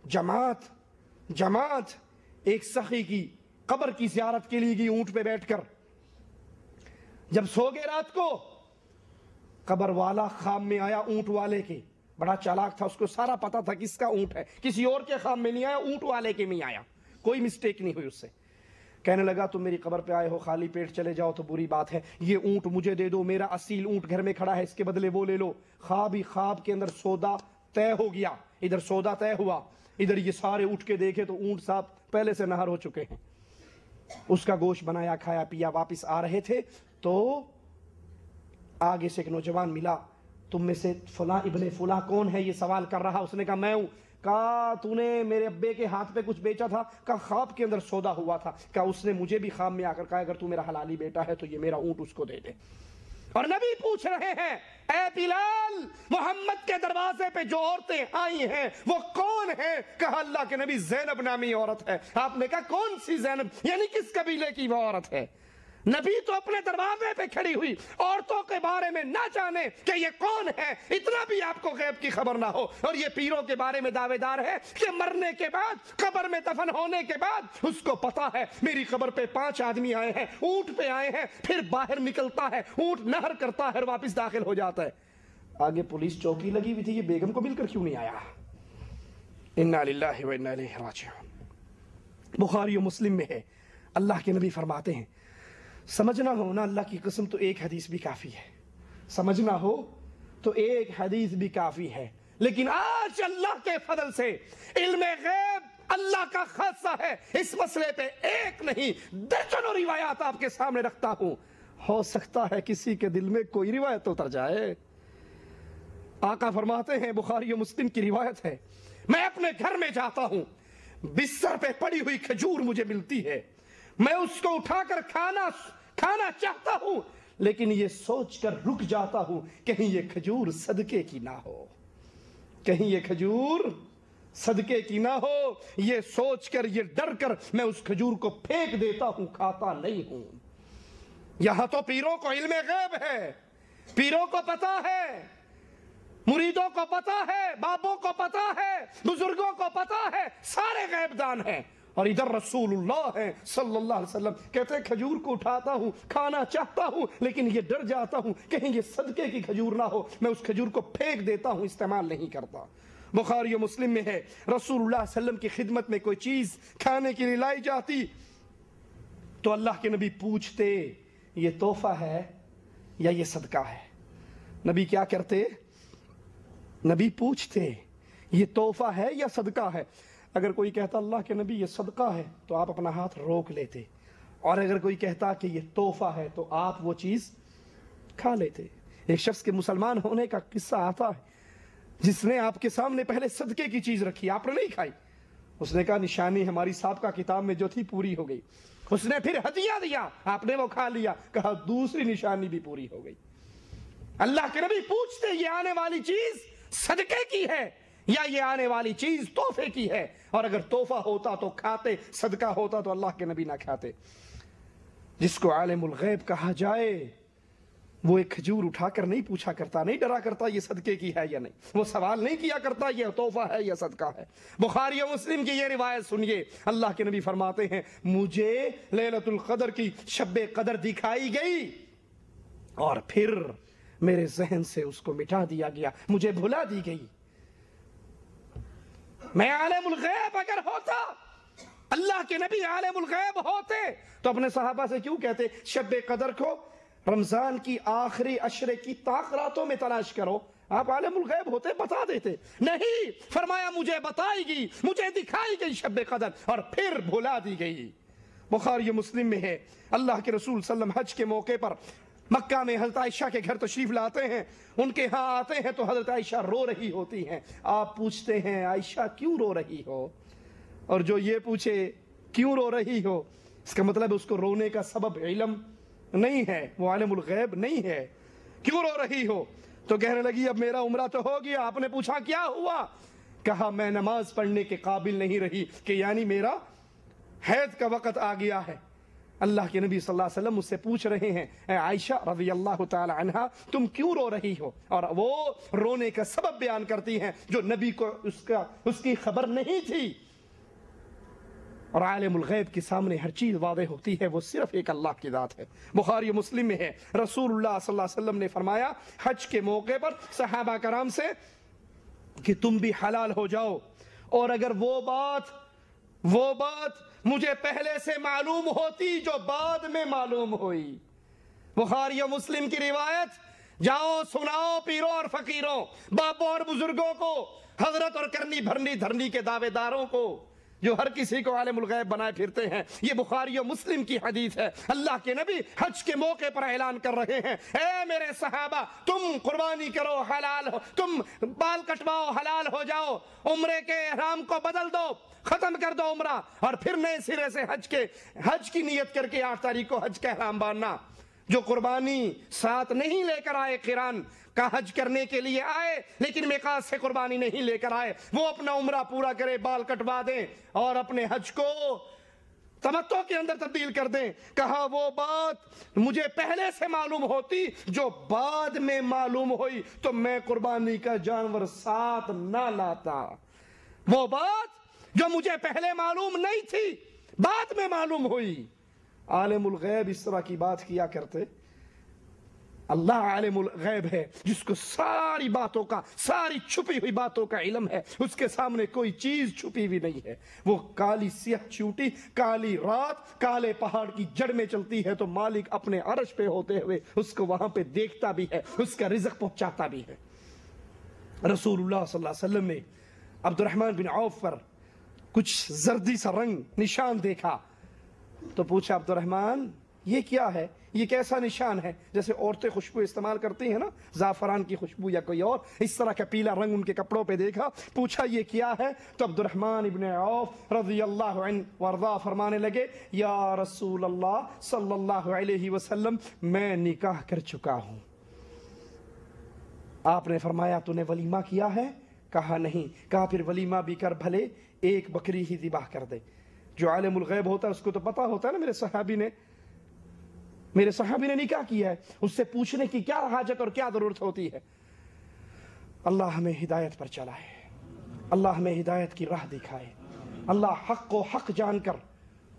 جماعت ایک سخی کی قبر کی زیارت کے لیے گئی اونٹ پہ بیٹھ کر، جب سو گئے رات کو قبر والا خواب میں آیا اونٹ والے کے، بڑا چالاک تھا، اس کو سارا پتا تھا کس کا اونٹ ہے، کسی اور کے خواب میں نہیں آیا، اونٹ والے کے میں آیا، کوئی مسٹیک نہیں ہوئی اس سے۔ کہنے لگا تم میری قبر پہ آئے ہو، خالی پیٹ چلے جاؤ تو بری بات ہے، یہ اونٹ مجھے دے دو، میرا اصیل اونٹ گھر میں کھڑا ہے، اس کے بدلے وہ لے لو۔ خواب ہی خواب کے اندر سودا طے ہو گیا، ادھر سودا طے ہوا، ادھر یہ سارے اٹھ کے دیکھے تو اونٹ صاحب پہلے سے نہر ہو چکے ہیں، اس کا گوشت بنایا کھایا پیا، واپس آ رہے تھے تو آگے سے ایک نوجوان ملا، تم میں سے فلاں ابن فلاں کون ہے یہ سوال کر رہا؟ اس نے کہا میں ہوں۔ کہا تو نے میرے ابے کے ہاتھ پہ کچھ بیچا تھا؟ کہا خواب کے اندر سودا ہوا تھا۔ کہا اس نے مجھے بھی خواب میں آ کر کہا اگر تو میرا حلالی بیٹا ہے تو یہ میرا اونٹ اس کو دے دے۔ اور نبی پوچھ رہے ہیں اے بلال محمد کے دروازے پہ جو عورتیں آئی ہیں وہ کون ہیں؟ کہا اللہ کے نبی زینب نامی عورت ہے۔ آپ نے کہا کون سی زینب؟ یعنی کس قبیلے کی وہ عورت ہے؟ نبی تو اپنے دروازے پہ کھڑی ہوئی عورتوں کے بارے میں نہ جانے کہ یہ کون ہے، اتنا بھی آپ کو غیب کی خبر نہ ہو، اور یہ پیروں کے بارے میں دعوے دار ہے کہ مرنے کے بعد، قبر میں دفن ہونے کے بعد اس کو پتا ہے میری قبر پہ 5 آدمی آئے ہیں، اونٹ پہ آئے ہیں، پھر باہر نکلتا ہے، اونٹ نہر کرتا ہے اور واپس داخل ہو جاتا ہے۔ آگے پولیس چوکی لگی ہوئی تھی، یہ بیگم کو مل کر کیوں نہیں آیا؟ انا للہ و انا الیہ راجعون۔ بخاری و مسلم میں ہے، اللہ کے نبی فرماتے ہیں سمجھنا ہو نا اللہ کی قسم تو ایک حدیث بھی کافی ہے، سمجھنا ہو تو ایک حدیث بھی کافی ہے، لیکن آج اللہ کے فضل سے علم غیب اللہ کا خاصہ ہے، اس مسئلے پہ ایک نہیں درجنوں روایات آپ کے سامنے رکھتا ہوں، ہو سکتا ہے کسی کے دل میں کوئی روایت اتر جائے۔ آقا فرماتے ہیں، بخاری و مسلم کی روایت ہے، میں اپنے گھر میں جاتا ہوں، بستر پہ پڑی ہوئی کھجور مجھے ملتی ہے، میں اس کو اٹھا کر کھانا چاہتا ہوں، لیکن یہ سوچ کر رک جاتا ہوں کہیں یہ کھجور صدقے کی نہ ہو، کہیں یہ کھجور صدقے کی نہ ہو، یہ سوچ کر یہ ڈر کر میں اس کھجور کو پھینک دیتا ہوں، کھاتا نہیں ہوں۔ یہاں تو پیروں کو علم غیب ہے، پیروں کو پتا ہے، مریدوں کو پتا ہے، بابوں کو پتا ہے، بزرگوں کو پتا ہے، سارے غیب دان ہیں، اور ادھر رسول اللہ ہے صلی اللہ علیہ وسلم کہتے ہیں کھجور کو اٹھاتا ہوں، کھانا چاہتا ہوں، لیکن یہ ڈر جاتا ہوں کہیں یہ صدقے کی کھجور نہ ہو، میں اس کھجور کو پھینک دیتا ہوں، استعمال نہیں کرتا۔ بخاری و مسلم میں ہے، رسول اللہ صلی اللہ علیہ وسلم کی خدمت میں کوئی چیز کھانے کے لیے لائی جاتی تو اللہ کے نبی پوچھتے یہ تحفہ ہے یا یہ صدقہ ہے؟ نبی کیا کرتے؟ نبی پوچھتے یہ تحفہ ہے یا صدقہ ہے؟ اگر کوئی کہتا اللہ کے نبی یہ صدقہ ہے تو آپ اپنا ہاتھ روک لیتے، اور اگر کوئی کہتا کہ یہ تحفہ ہے تو آپ وہ چیز کھا لیتے۔ ایک شخص کے مسلمان ہونے کا قصہ آتا ہے جس نے آپ کے سامنے پہلے صدقے کی چیز رکھی، آپ نے نہیں کھائی، اس نے کہا نشانی ہماری سابقہ کتاب میں جو تھی پوری ہو گئی، اس نے پھر ہدیہ دیا، آپ نے وہ کھا لیا، کہا دوسری نشانی بھی پوری ہو گئی۔ اللہ کے نبی پوچھتے یہ آنے والی چیز صدقے کی ہے یا یہ آنے والی چیز تحفے کی ہے؟ اور اگر تحفہ ہوتا تو کھاتے، صدقہ ہوتا تو اللہ کے نبی نہ کھاتے۔ جس کو عالم الغیب کہا جائے وہ ایک کھجور اٹھا کر نہیں پوچھا کرتا، نہیں ڈرا کرتا یہ صدقے کی ہے یا نہیں، وہ سوال نہیں کیا کرتا یہ تحفہ ہے یا صدقہ ہے۔ بخاری و مسلم کی یہ روایت سنیے، اللہ کے نبی فرماتے ہیں مجھے لیلۃ القدر کی شب قدر دکھائی گئی اور پھر میرے ذہن سے اس کو مٹا دیا گیا، مجھے بھلا دی گئی۔ میں عالم الغیب اگر ہوتا، اللہ کے نبی عالم الغیب ہوتے تو اپنے صحابہ سے کیوں کہتے شب قدر کو رمضان کی آخری عشرے کی راتوں میں تلاش کرو؟ آپ عالم الغیب ہوتے بتا دیتے، نہیں، فرمایا مجھے بتائی گئی، مجھے دکھائی گئی شب قدر اور پھر بھلا دی گئی۔ بخاری مسلم میں ہے، اللہ کے رسول صلی اللہ علیہ وسلم حج کے موقع پر مکہ میں حضرت عائشہ کے گھر تشریف لاتے ہیں، ان کے ہاں آتے ہیں تو حضرت عائشہ رو رہی ہوتی ہیں، آپ پوچھتے ہیں عائشہ کیوں رو رہی ہو؟ اور جو یہ پوچھے کیوں رو رہی ہو، اس کا مطلب اس کو رونے کا سبب علم نہیں ہے، وہ عالم الغیب نہیں ہے، کیوں رو رہی ہو؟ تو کہنے لگی اب میرا عمرہ تو ہو گیا۔ آپ نے پوچھا کیا ہوا؟ کہا میں نماز پڑھنے کے قابل نہیں رہی، کہ یعنی میرا حیض کا وقت آ گیا ہے۔ اللہ کے نبی صلی اللہ علیہ وسلم مجھ سے پوچھ رہے ہیں اے عائشہ رضی اللہ تعالی عنہا تم کیوں رو رہی ہو؟ اور وہ رونے کا سبب بیان کرتی ہیں جو نبی کو اس کی خبر نہیں تھی۔ اور عالم الغیب کے سامنے ہر چیز واضح ہوتی ہے، وہ صرف ایک اللہ کی ذات ہے۔ بخاری و مسلم میں ہے، رسول اللہ صلی اللہ علیہ وسلم نے فرمایا حج کے موقع پر صحابہ کرام سے کہ تم بھی حلال ہو جاؤ، اور اگر وہ بات مجھے پہلے سے معلوم ہوتی جو بعد میں معلوم ہوئی۔ بخاری و مسلم کی روایت، جاؤ سناؤ پیروں اور فقیروں، باپوں اور بزرگوں کو، حضرت اور کرنی بھرنی دھرنی کے دعوے داروں کو جو ہر کسی کو عالم الغیب بنائے پھرتے ہیں۔ یہ بخاری و مسلم کی حدیث ہے۔ اللہ کے نبی حج کے موقع پر اعلان کر رہے ہیں اے میرے صحابہ تم قربانی کرو حلال ہو، تم بال کٹواؤ حلال ہو جاؤ، عمرے کے احرام کو بدل دو، ختم کر دو عمرہ، اور پھر نئے سرے سے حج کی نیت کر کے 8 تاریخ کو حج کا احرام باندھنا۔ جو قربانی ساتھ نہیں لے کر آئے، قران کا حج کرنے کے لیے آئے لیکن میقات سے قربانی نہیں لے کر آئے، وہ اپنا عمرہ پورا کرے، بال کٹوا دیں اور اپنے حج کو تمتع کے اندر تبدیل کر دیں۔ کہا وہ بات مجھے پہلے سے معلوم ہوتی جو بعد میں معلوم ہوئی تو میں قربانی کا جانور ساتھ نہ لاتا۔ وہ بات جو مجھے پہلے معلوم نہیں تھی بعد میں معلوم ہوئی۔ عالم الغیب اس طرح کی بات کیا کرتے۔ اللہ عالم الغیب ہے، جس کو ساری باتوں کا، ساری چھپی ہوئی باتوں کا علم ہے، اس کے سامنے کوئی چیز چھپی ہوئی نہیں ہے۔ وہ کالی سیاہ چیوٹی، کالی رات کالے پہاڑ کی جڑ میں چلتی ہے تو مالک اپنے عرش پہ ہوتے ہوئے اس کو وہاں پہ دیکھتا بھی ہے، اس کا رزق پہنچاتا بھی ہے۔ رسول اللہ صلی اللہ علیہ وسلم نے عبد الرحمن بن عوف پر کچھ زردی سا رنگ نشان دیکھا تو پوچھا، عبد الرحمن یہ کیا ہے؟ یہ کیسا نشان ہے؟ جیسے عورتیں خوشبو استعمال کرتی ہیں نا، زعفران کی خوشبو یا کوئی اور، اس طرح کا پیلا رنگ ان کے کپڑوں پہ دیکھا، پوچھا یہ کیا ہے؟ تو عبد الرحمن ابن عوف رضی اللہ عنہ وارضاہ فرمانے لگے، یا رسول اللہ صلی اللہ علیہ وسلم، میں نکاح کر چکا ہوں۔ آپ نے فرمایا تو نے ولیمہ کیا ہے؟ کہا نہیں۔ کہا پھر ولیمہ بھی کر، بھلے ایک بکری ہی ذبح کر دے۔ جو عالم الغیب ہوتا ہے اس کو تو پتا ہوتا ہے نا، میرے صحابی نے نکاح کیا ہے، اس سے پوچھنے کی کیا حاجت اور کیا ضرورت ہوتی ہے؟ اللہ ہمیں ہدایت پر چلائے، اللہ ہمیں ہدایت کی راہ دکھائے، اللہ حق کو حق جان کر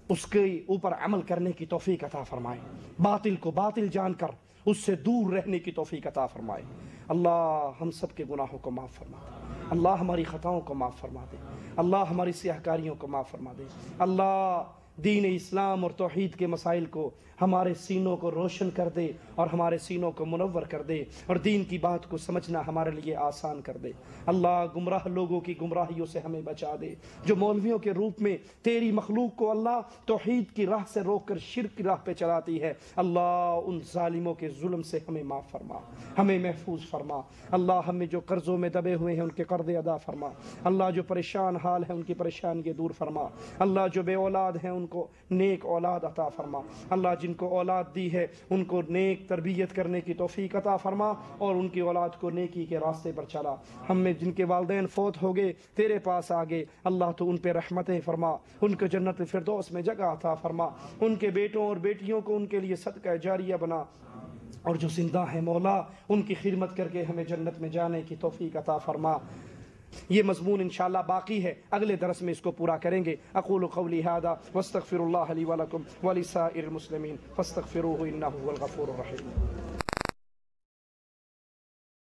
اس کے اوپر عمل کرنے کی توفیق عطا فرمائے، باطل کو باطل جان کر اس سے دور رہنے کی توفیق عطا فرمائے۔ اللہ ہم سب کے گناہوں کو معاف فرما دے، اللہ ہماری خطاؤں کو معاف فرما دے، اللہ ہماری سیاہکاریوں کو معاف فرما دے۔ اللہ دین اسلام اور توحید کے مسائل کو ہمارے سینوں کو روشن کر دے اور ہمارے سینوں کو منور کر دے، اور دین کی بات کو سمجھنا ہمارے لیے آسان کر دے۔ اللہ گمراہ لوگوں کی گمراہیوں سے ہمیں بچا دے، جو مولویوں کے روپ میں تیری مخلوق کو اللہ توحید کی راہ سے روک کر شرک کی راہ پہ چلاتی ہے۔ اللہ ان ظالموں کے ظلم سے ہمیں معاف فرما، ہمیں محفوظ فرما۔ اللہ ہمیں جو قرضوں میں دبے ہوئے ہیں ان کے قرض ادا فرما۔ اللہ جو پریشان حال ہیں ان کی پریشانی دور فرما۔ اللہ جو بے اولاد ہیں ان کو نیک اولاد عطا فرما۔ اللہ جن کو اولاد دی ہے ان کو نیک تربیت کرنے کی توفیق عطا فرما اور ان کی اولاد کو نیکی کے راستے پر چلا۔ ہم میں جن کے والدین فوت ہو گئے تیرے پاس آگے، اللہ تو ان پہ رحمتیں فرما، ان کو جنت فردوس میں جگہ عطا فرما، ان کے بیٹوں اور بیٹیوں کو ان کے لیے صدقہ جاریہ بنا، اور جو زندہ ہیں مولا ان کی خدمت کر کے ہمیں جنت میں جانے کی توفیق عطا فرما۔ یہ مضمون انشاءاللہ باقی ہے، اگلے درس میں اس کو پورا کریں گے۔ اقول قولی ھذا واستغفر اللہ لی ولکم ولسائر المسلمین فاستغفروہ انہ هو الغفور الرحیم۔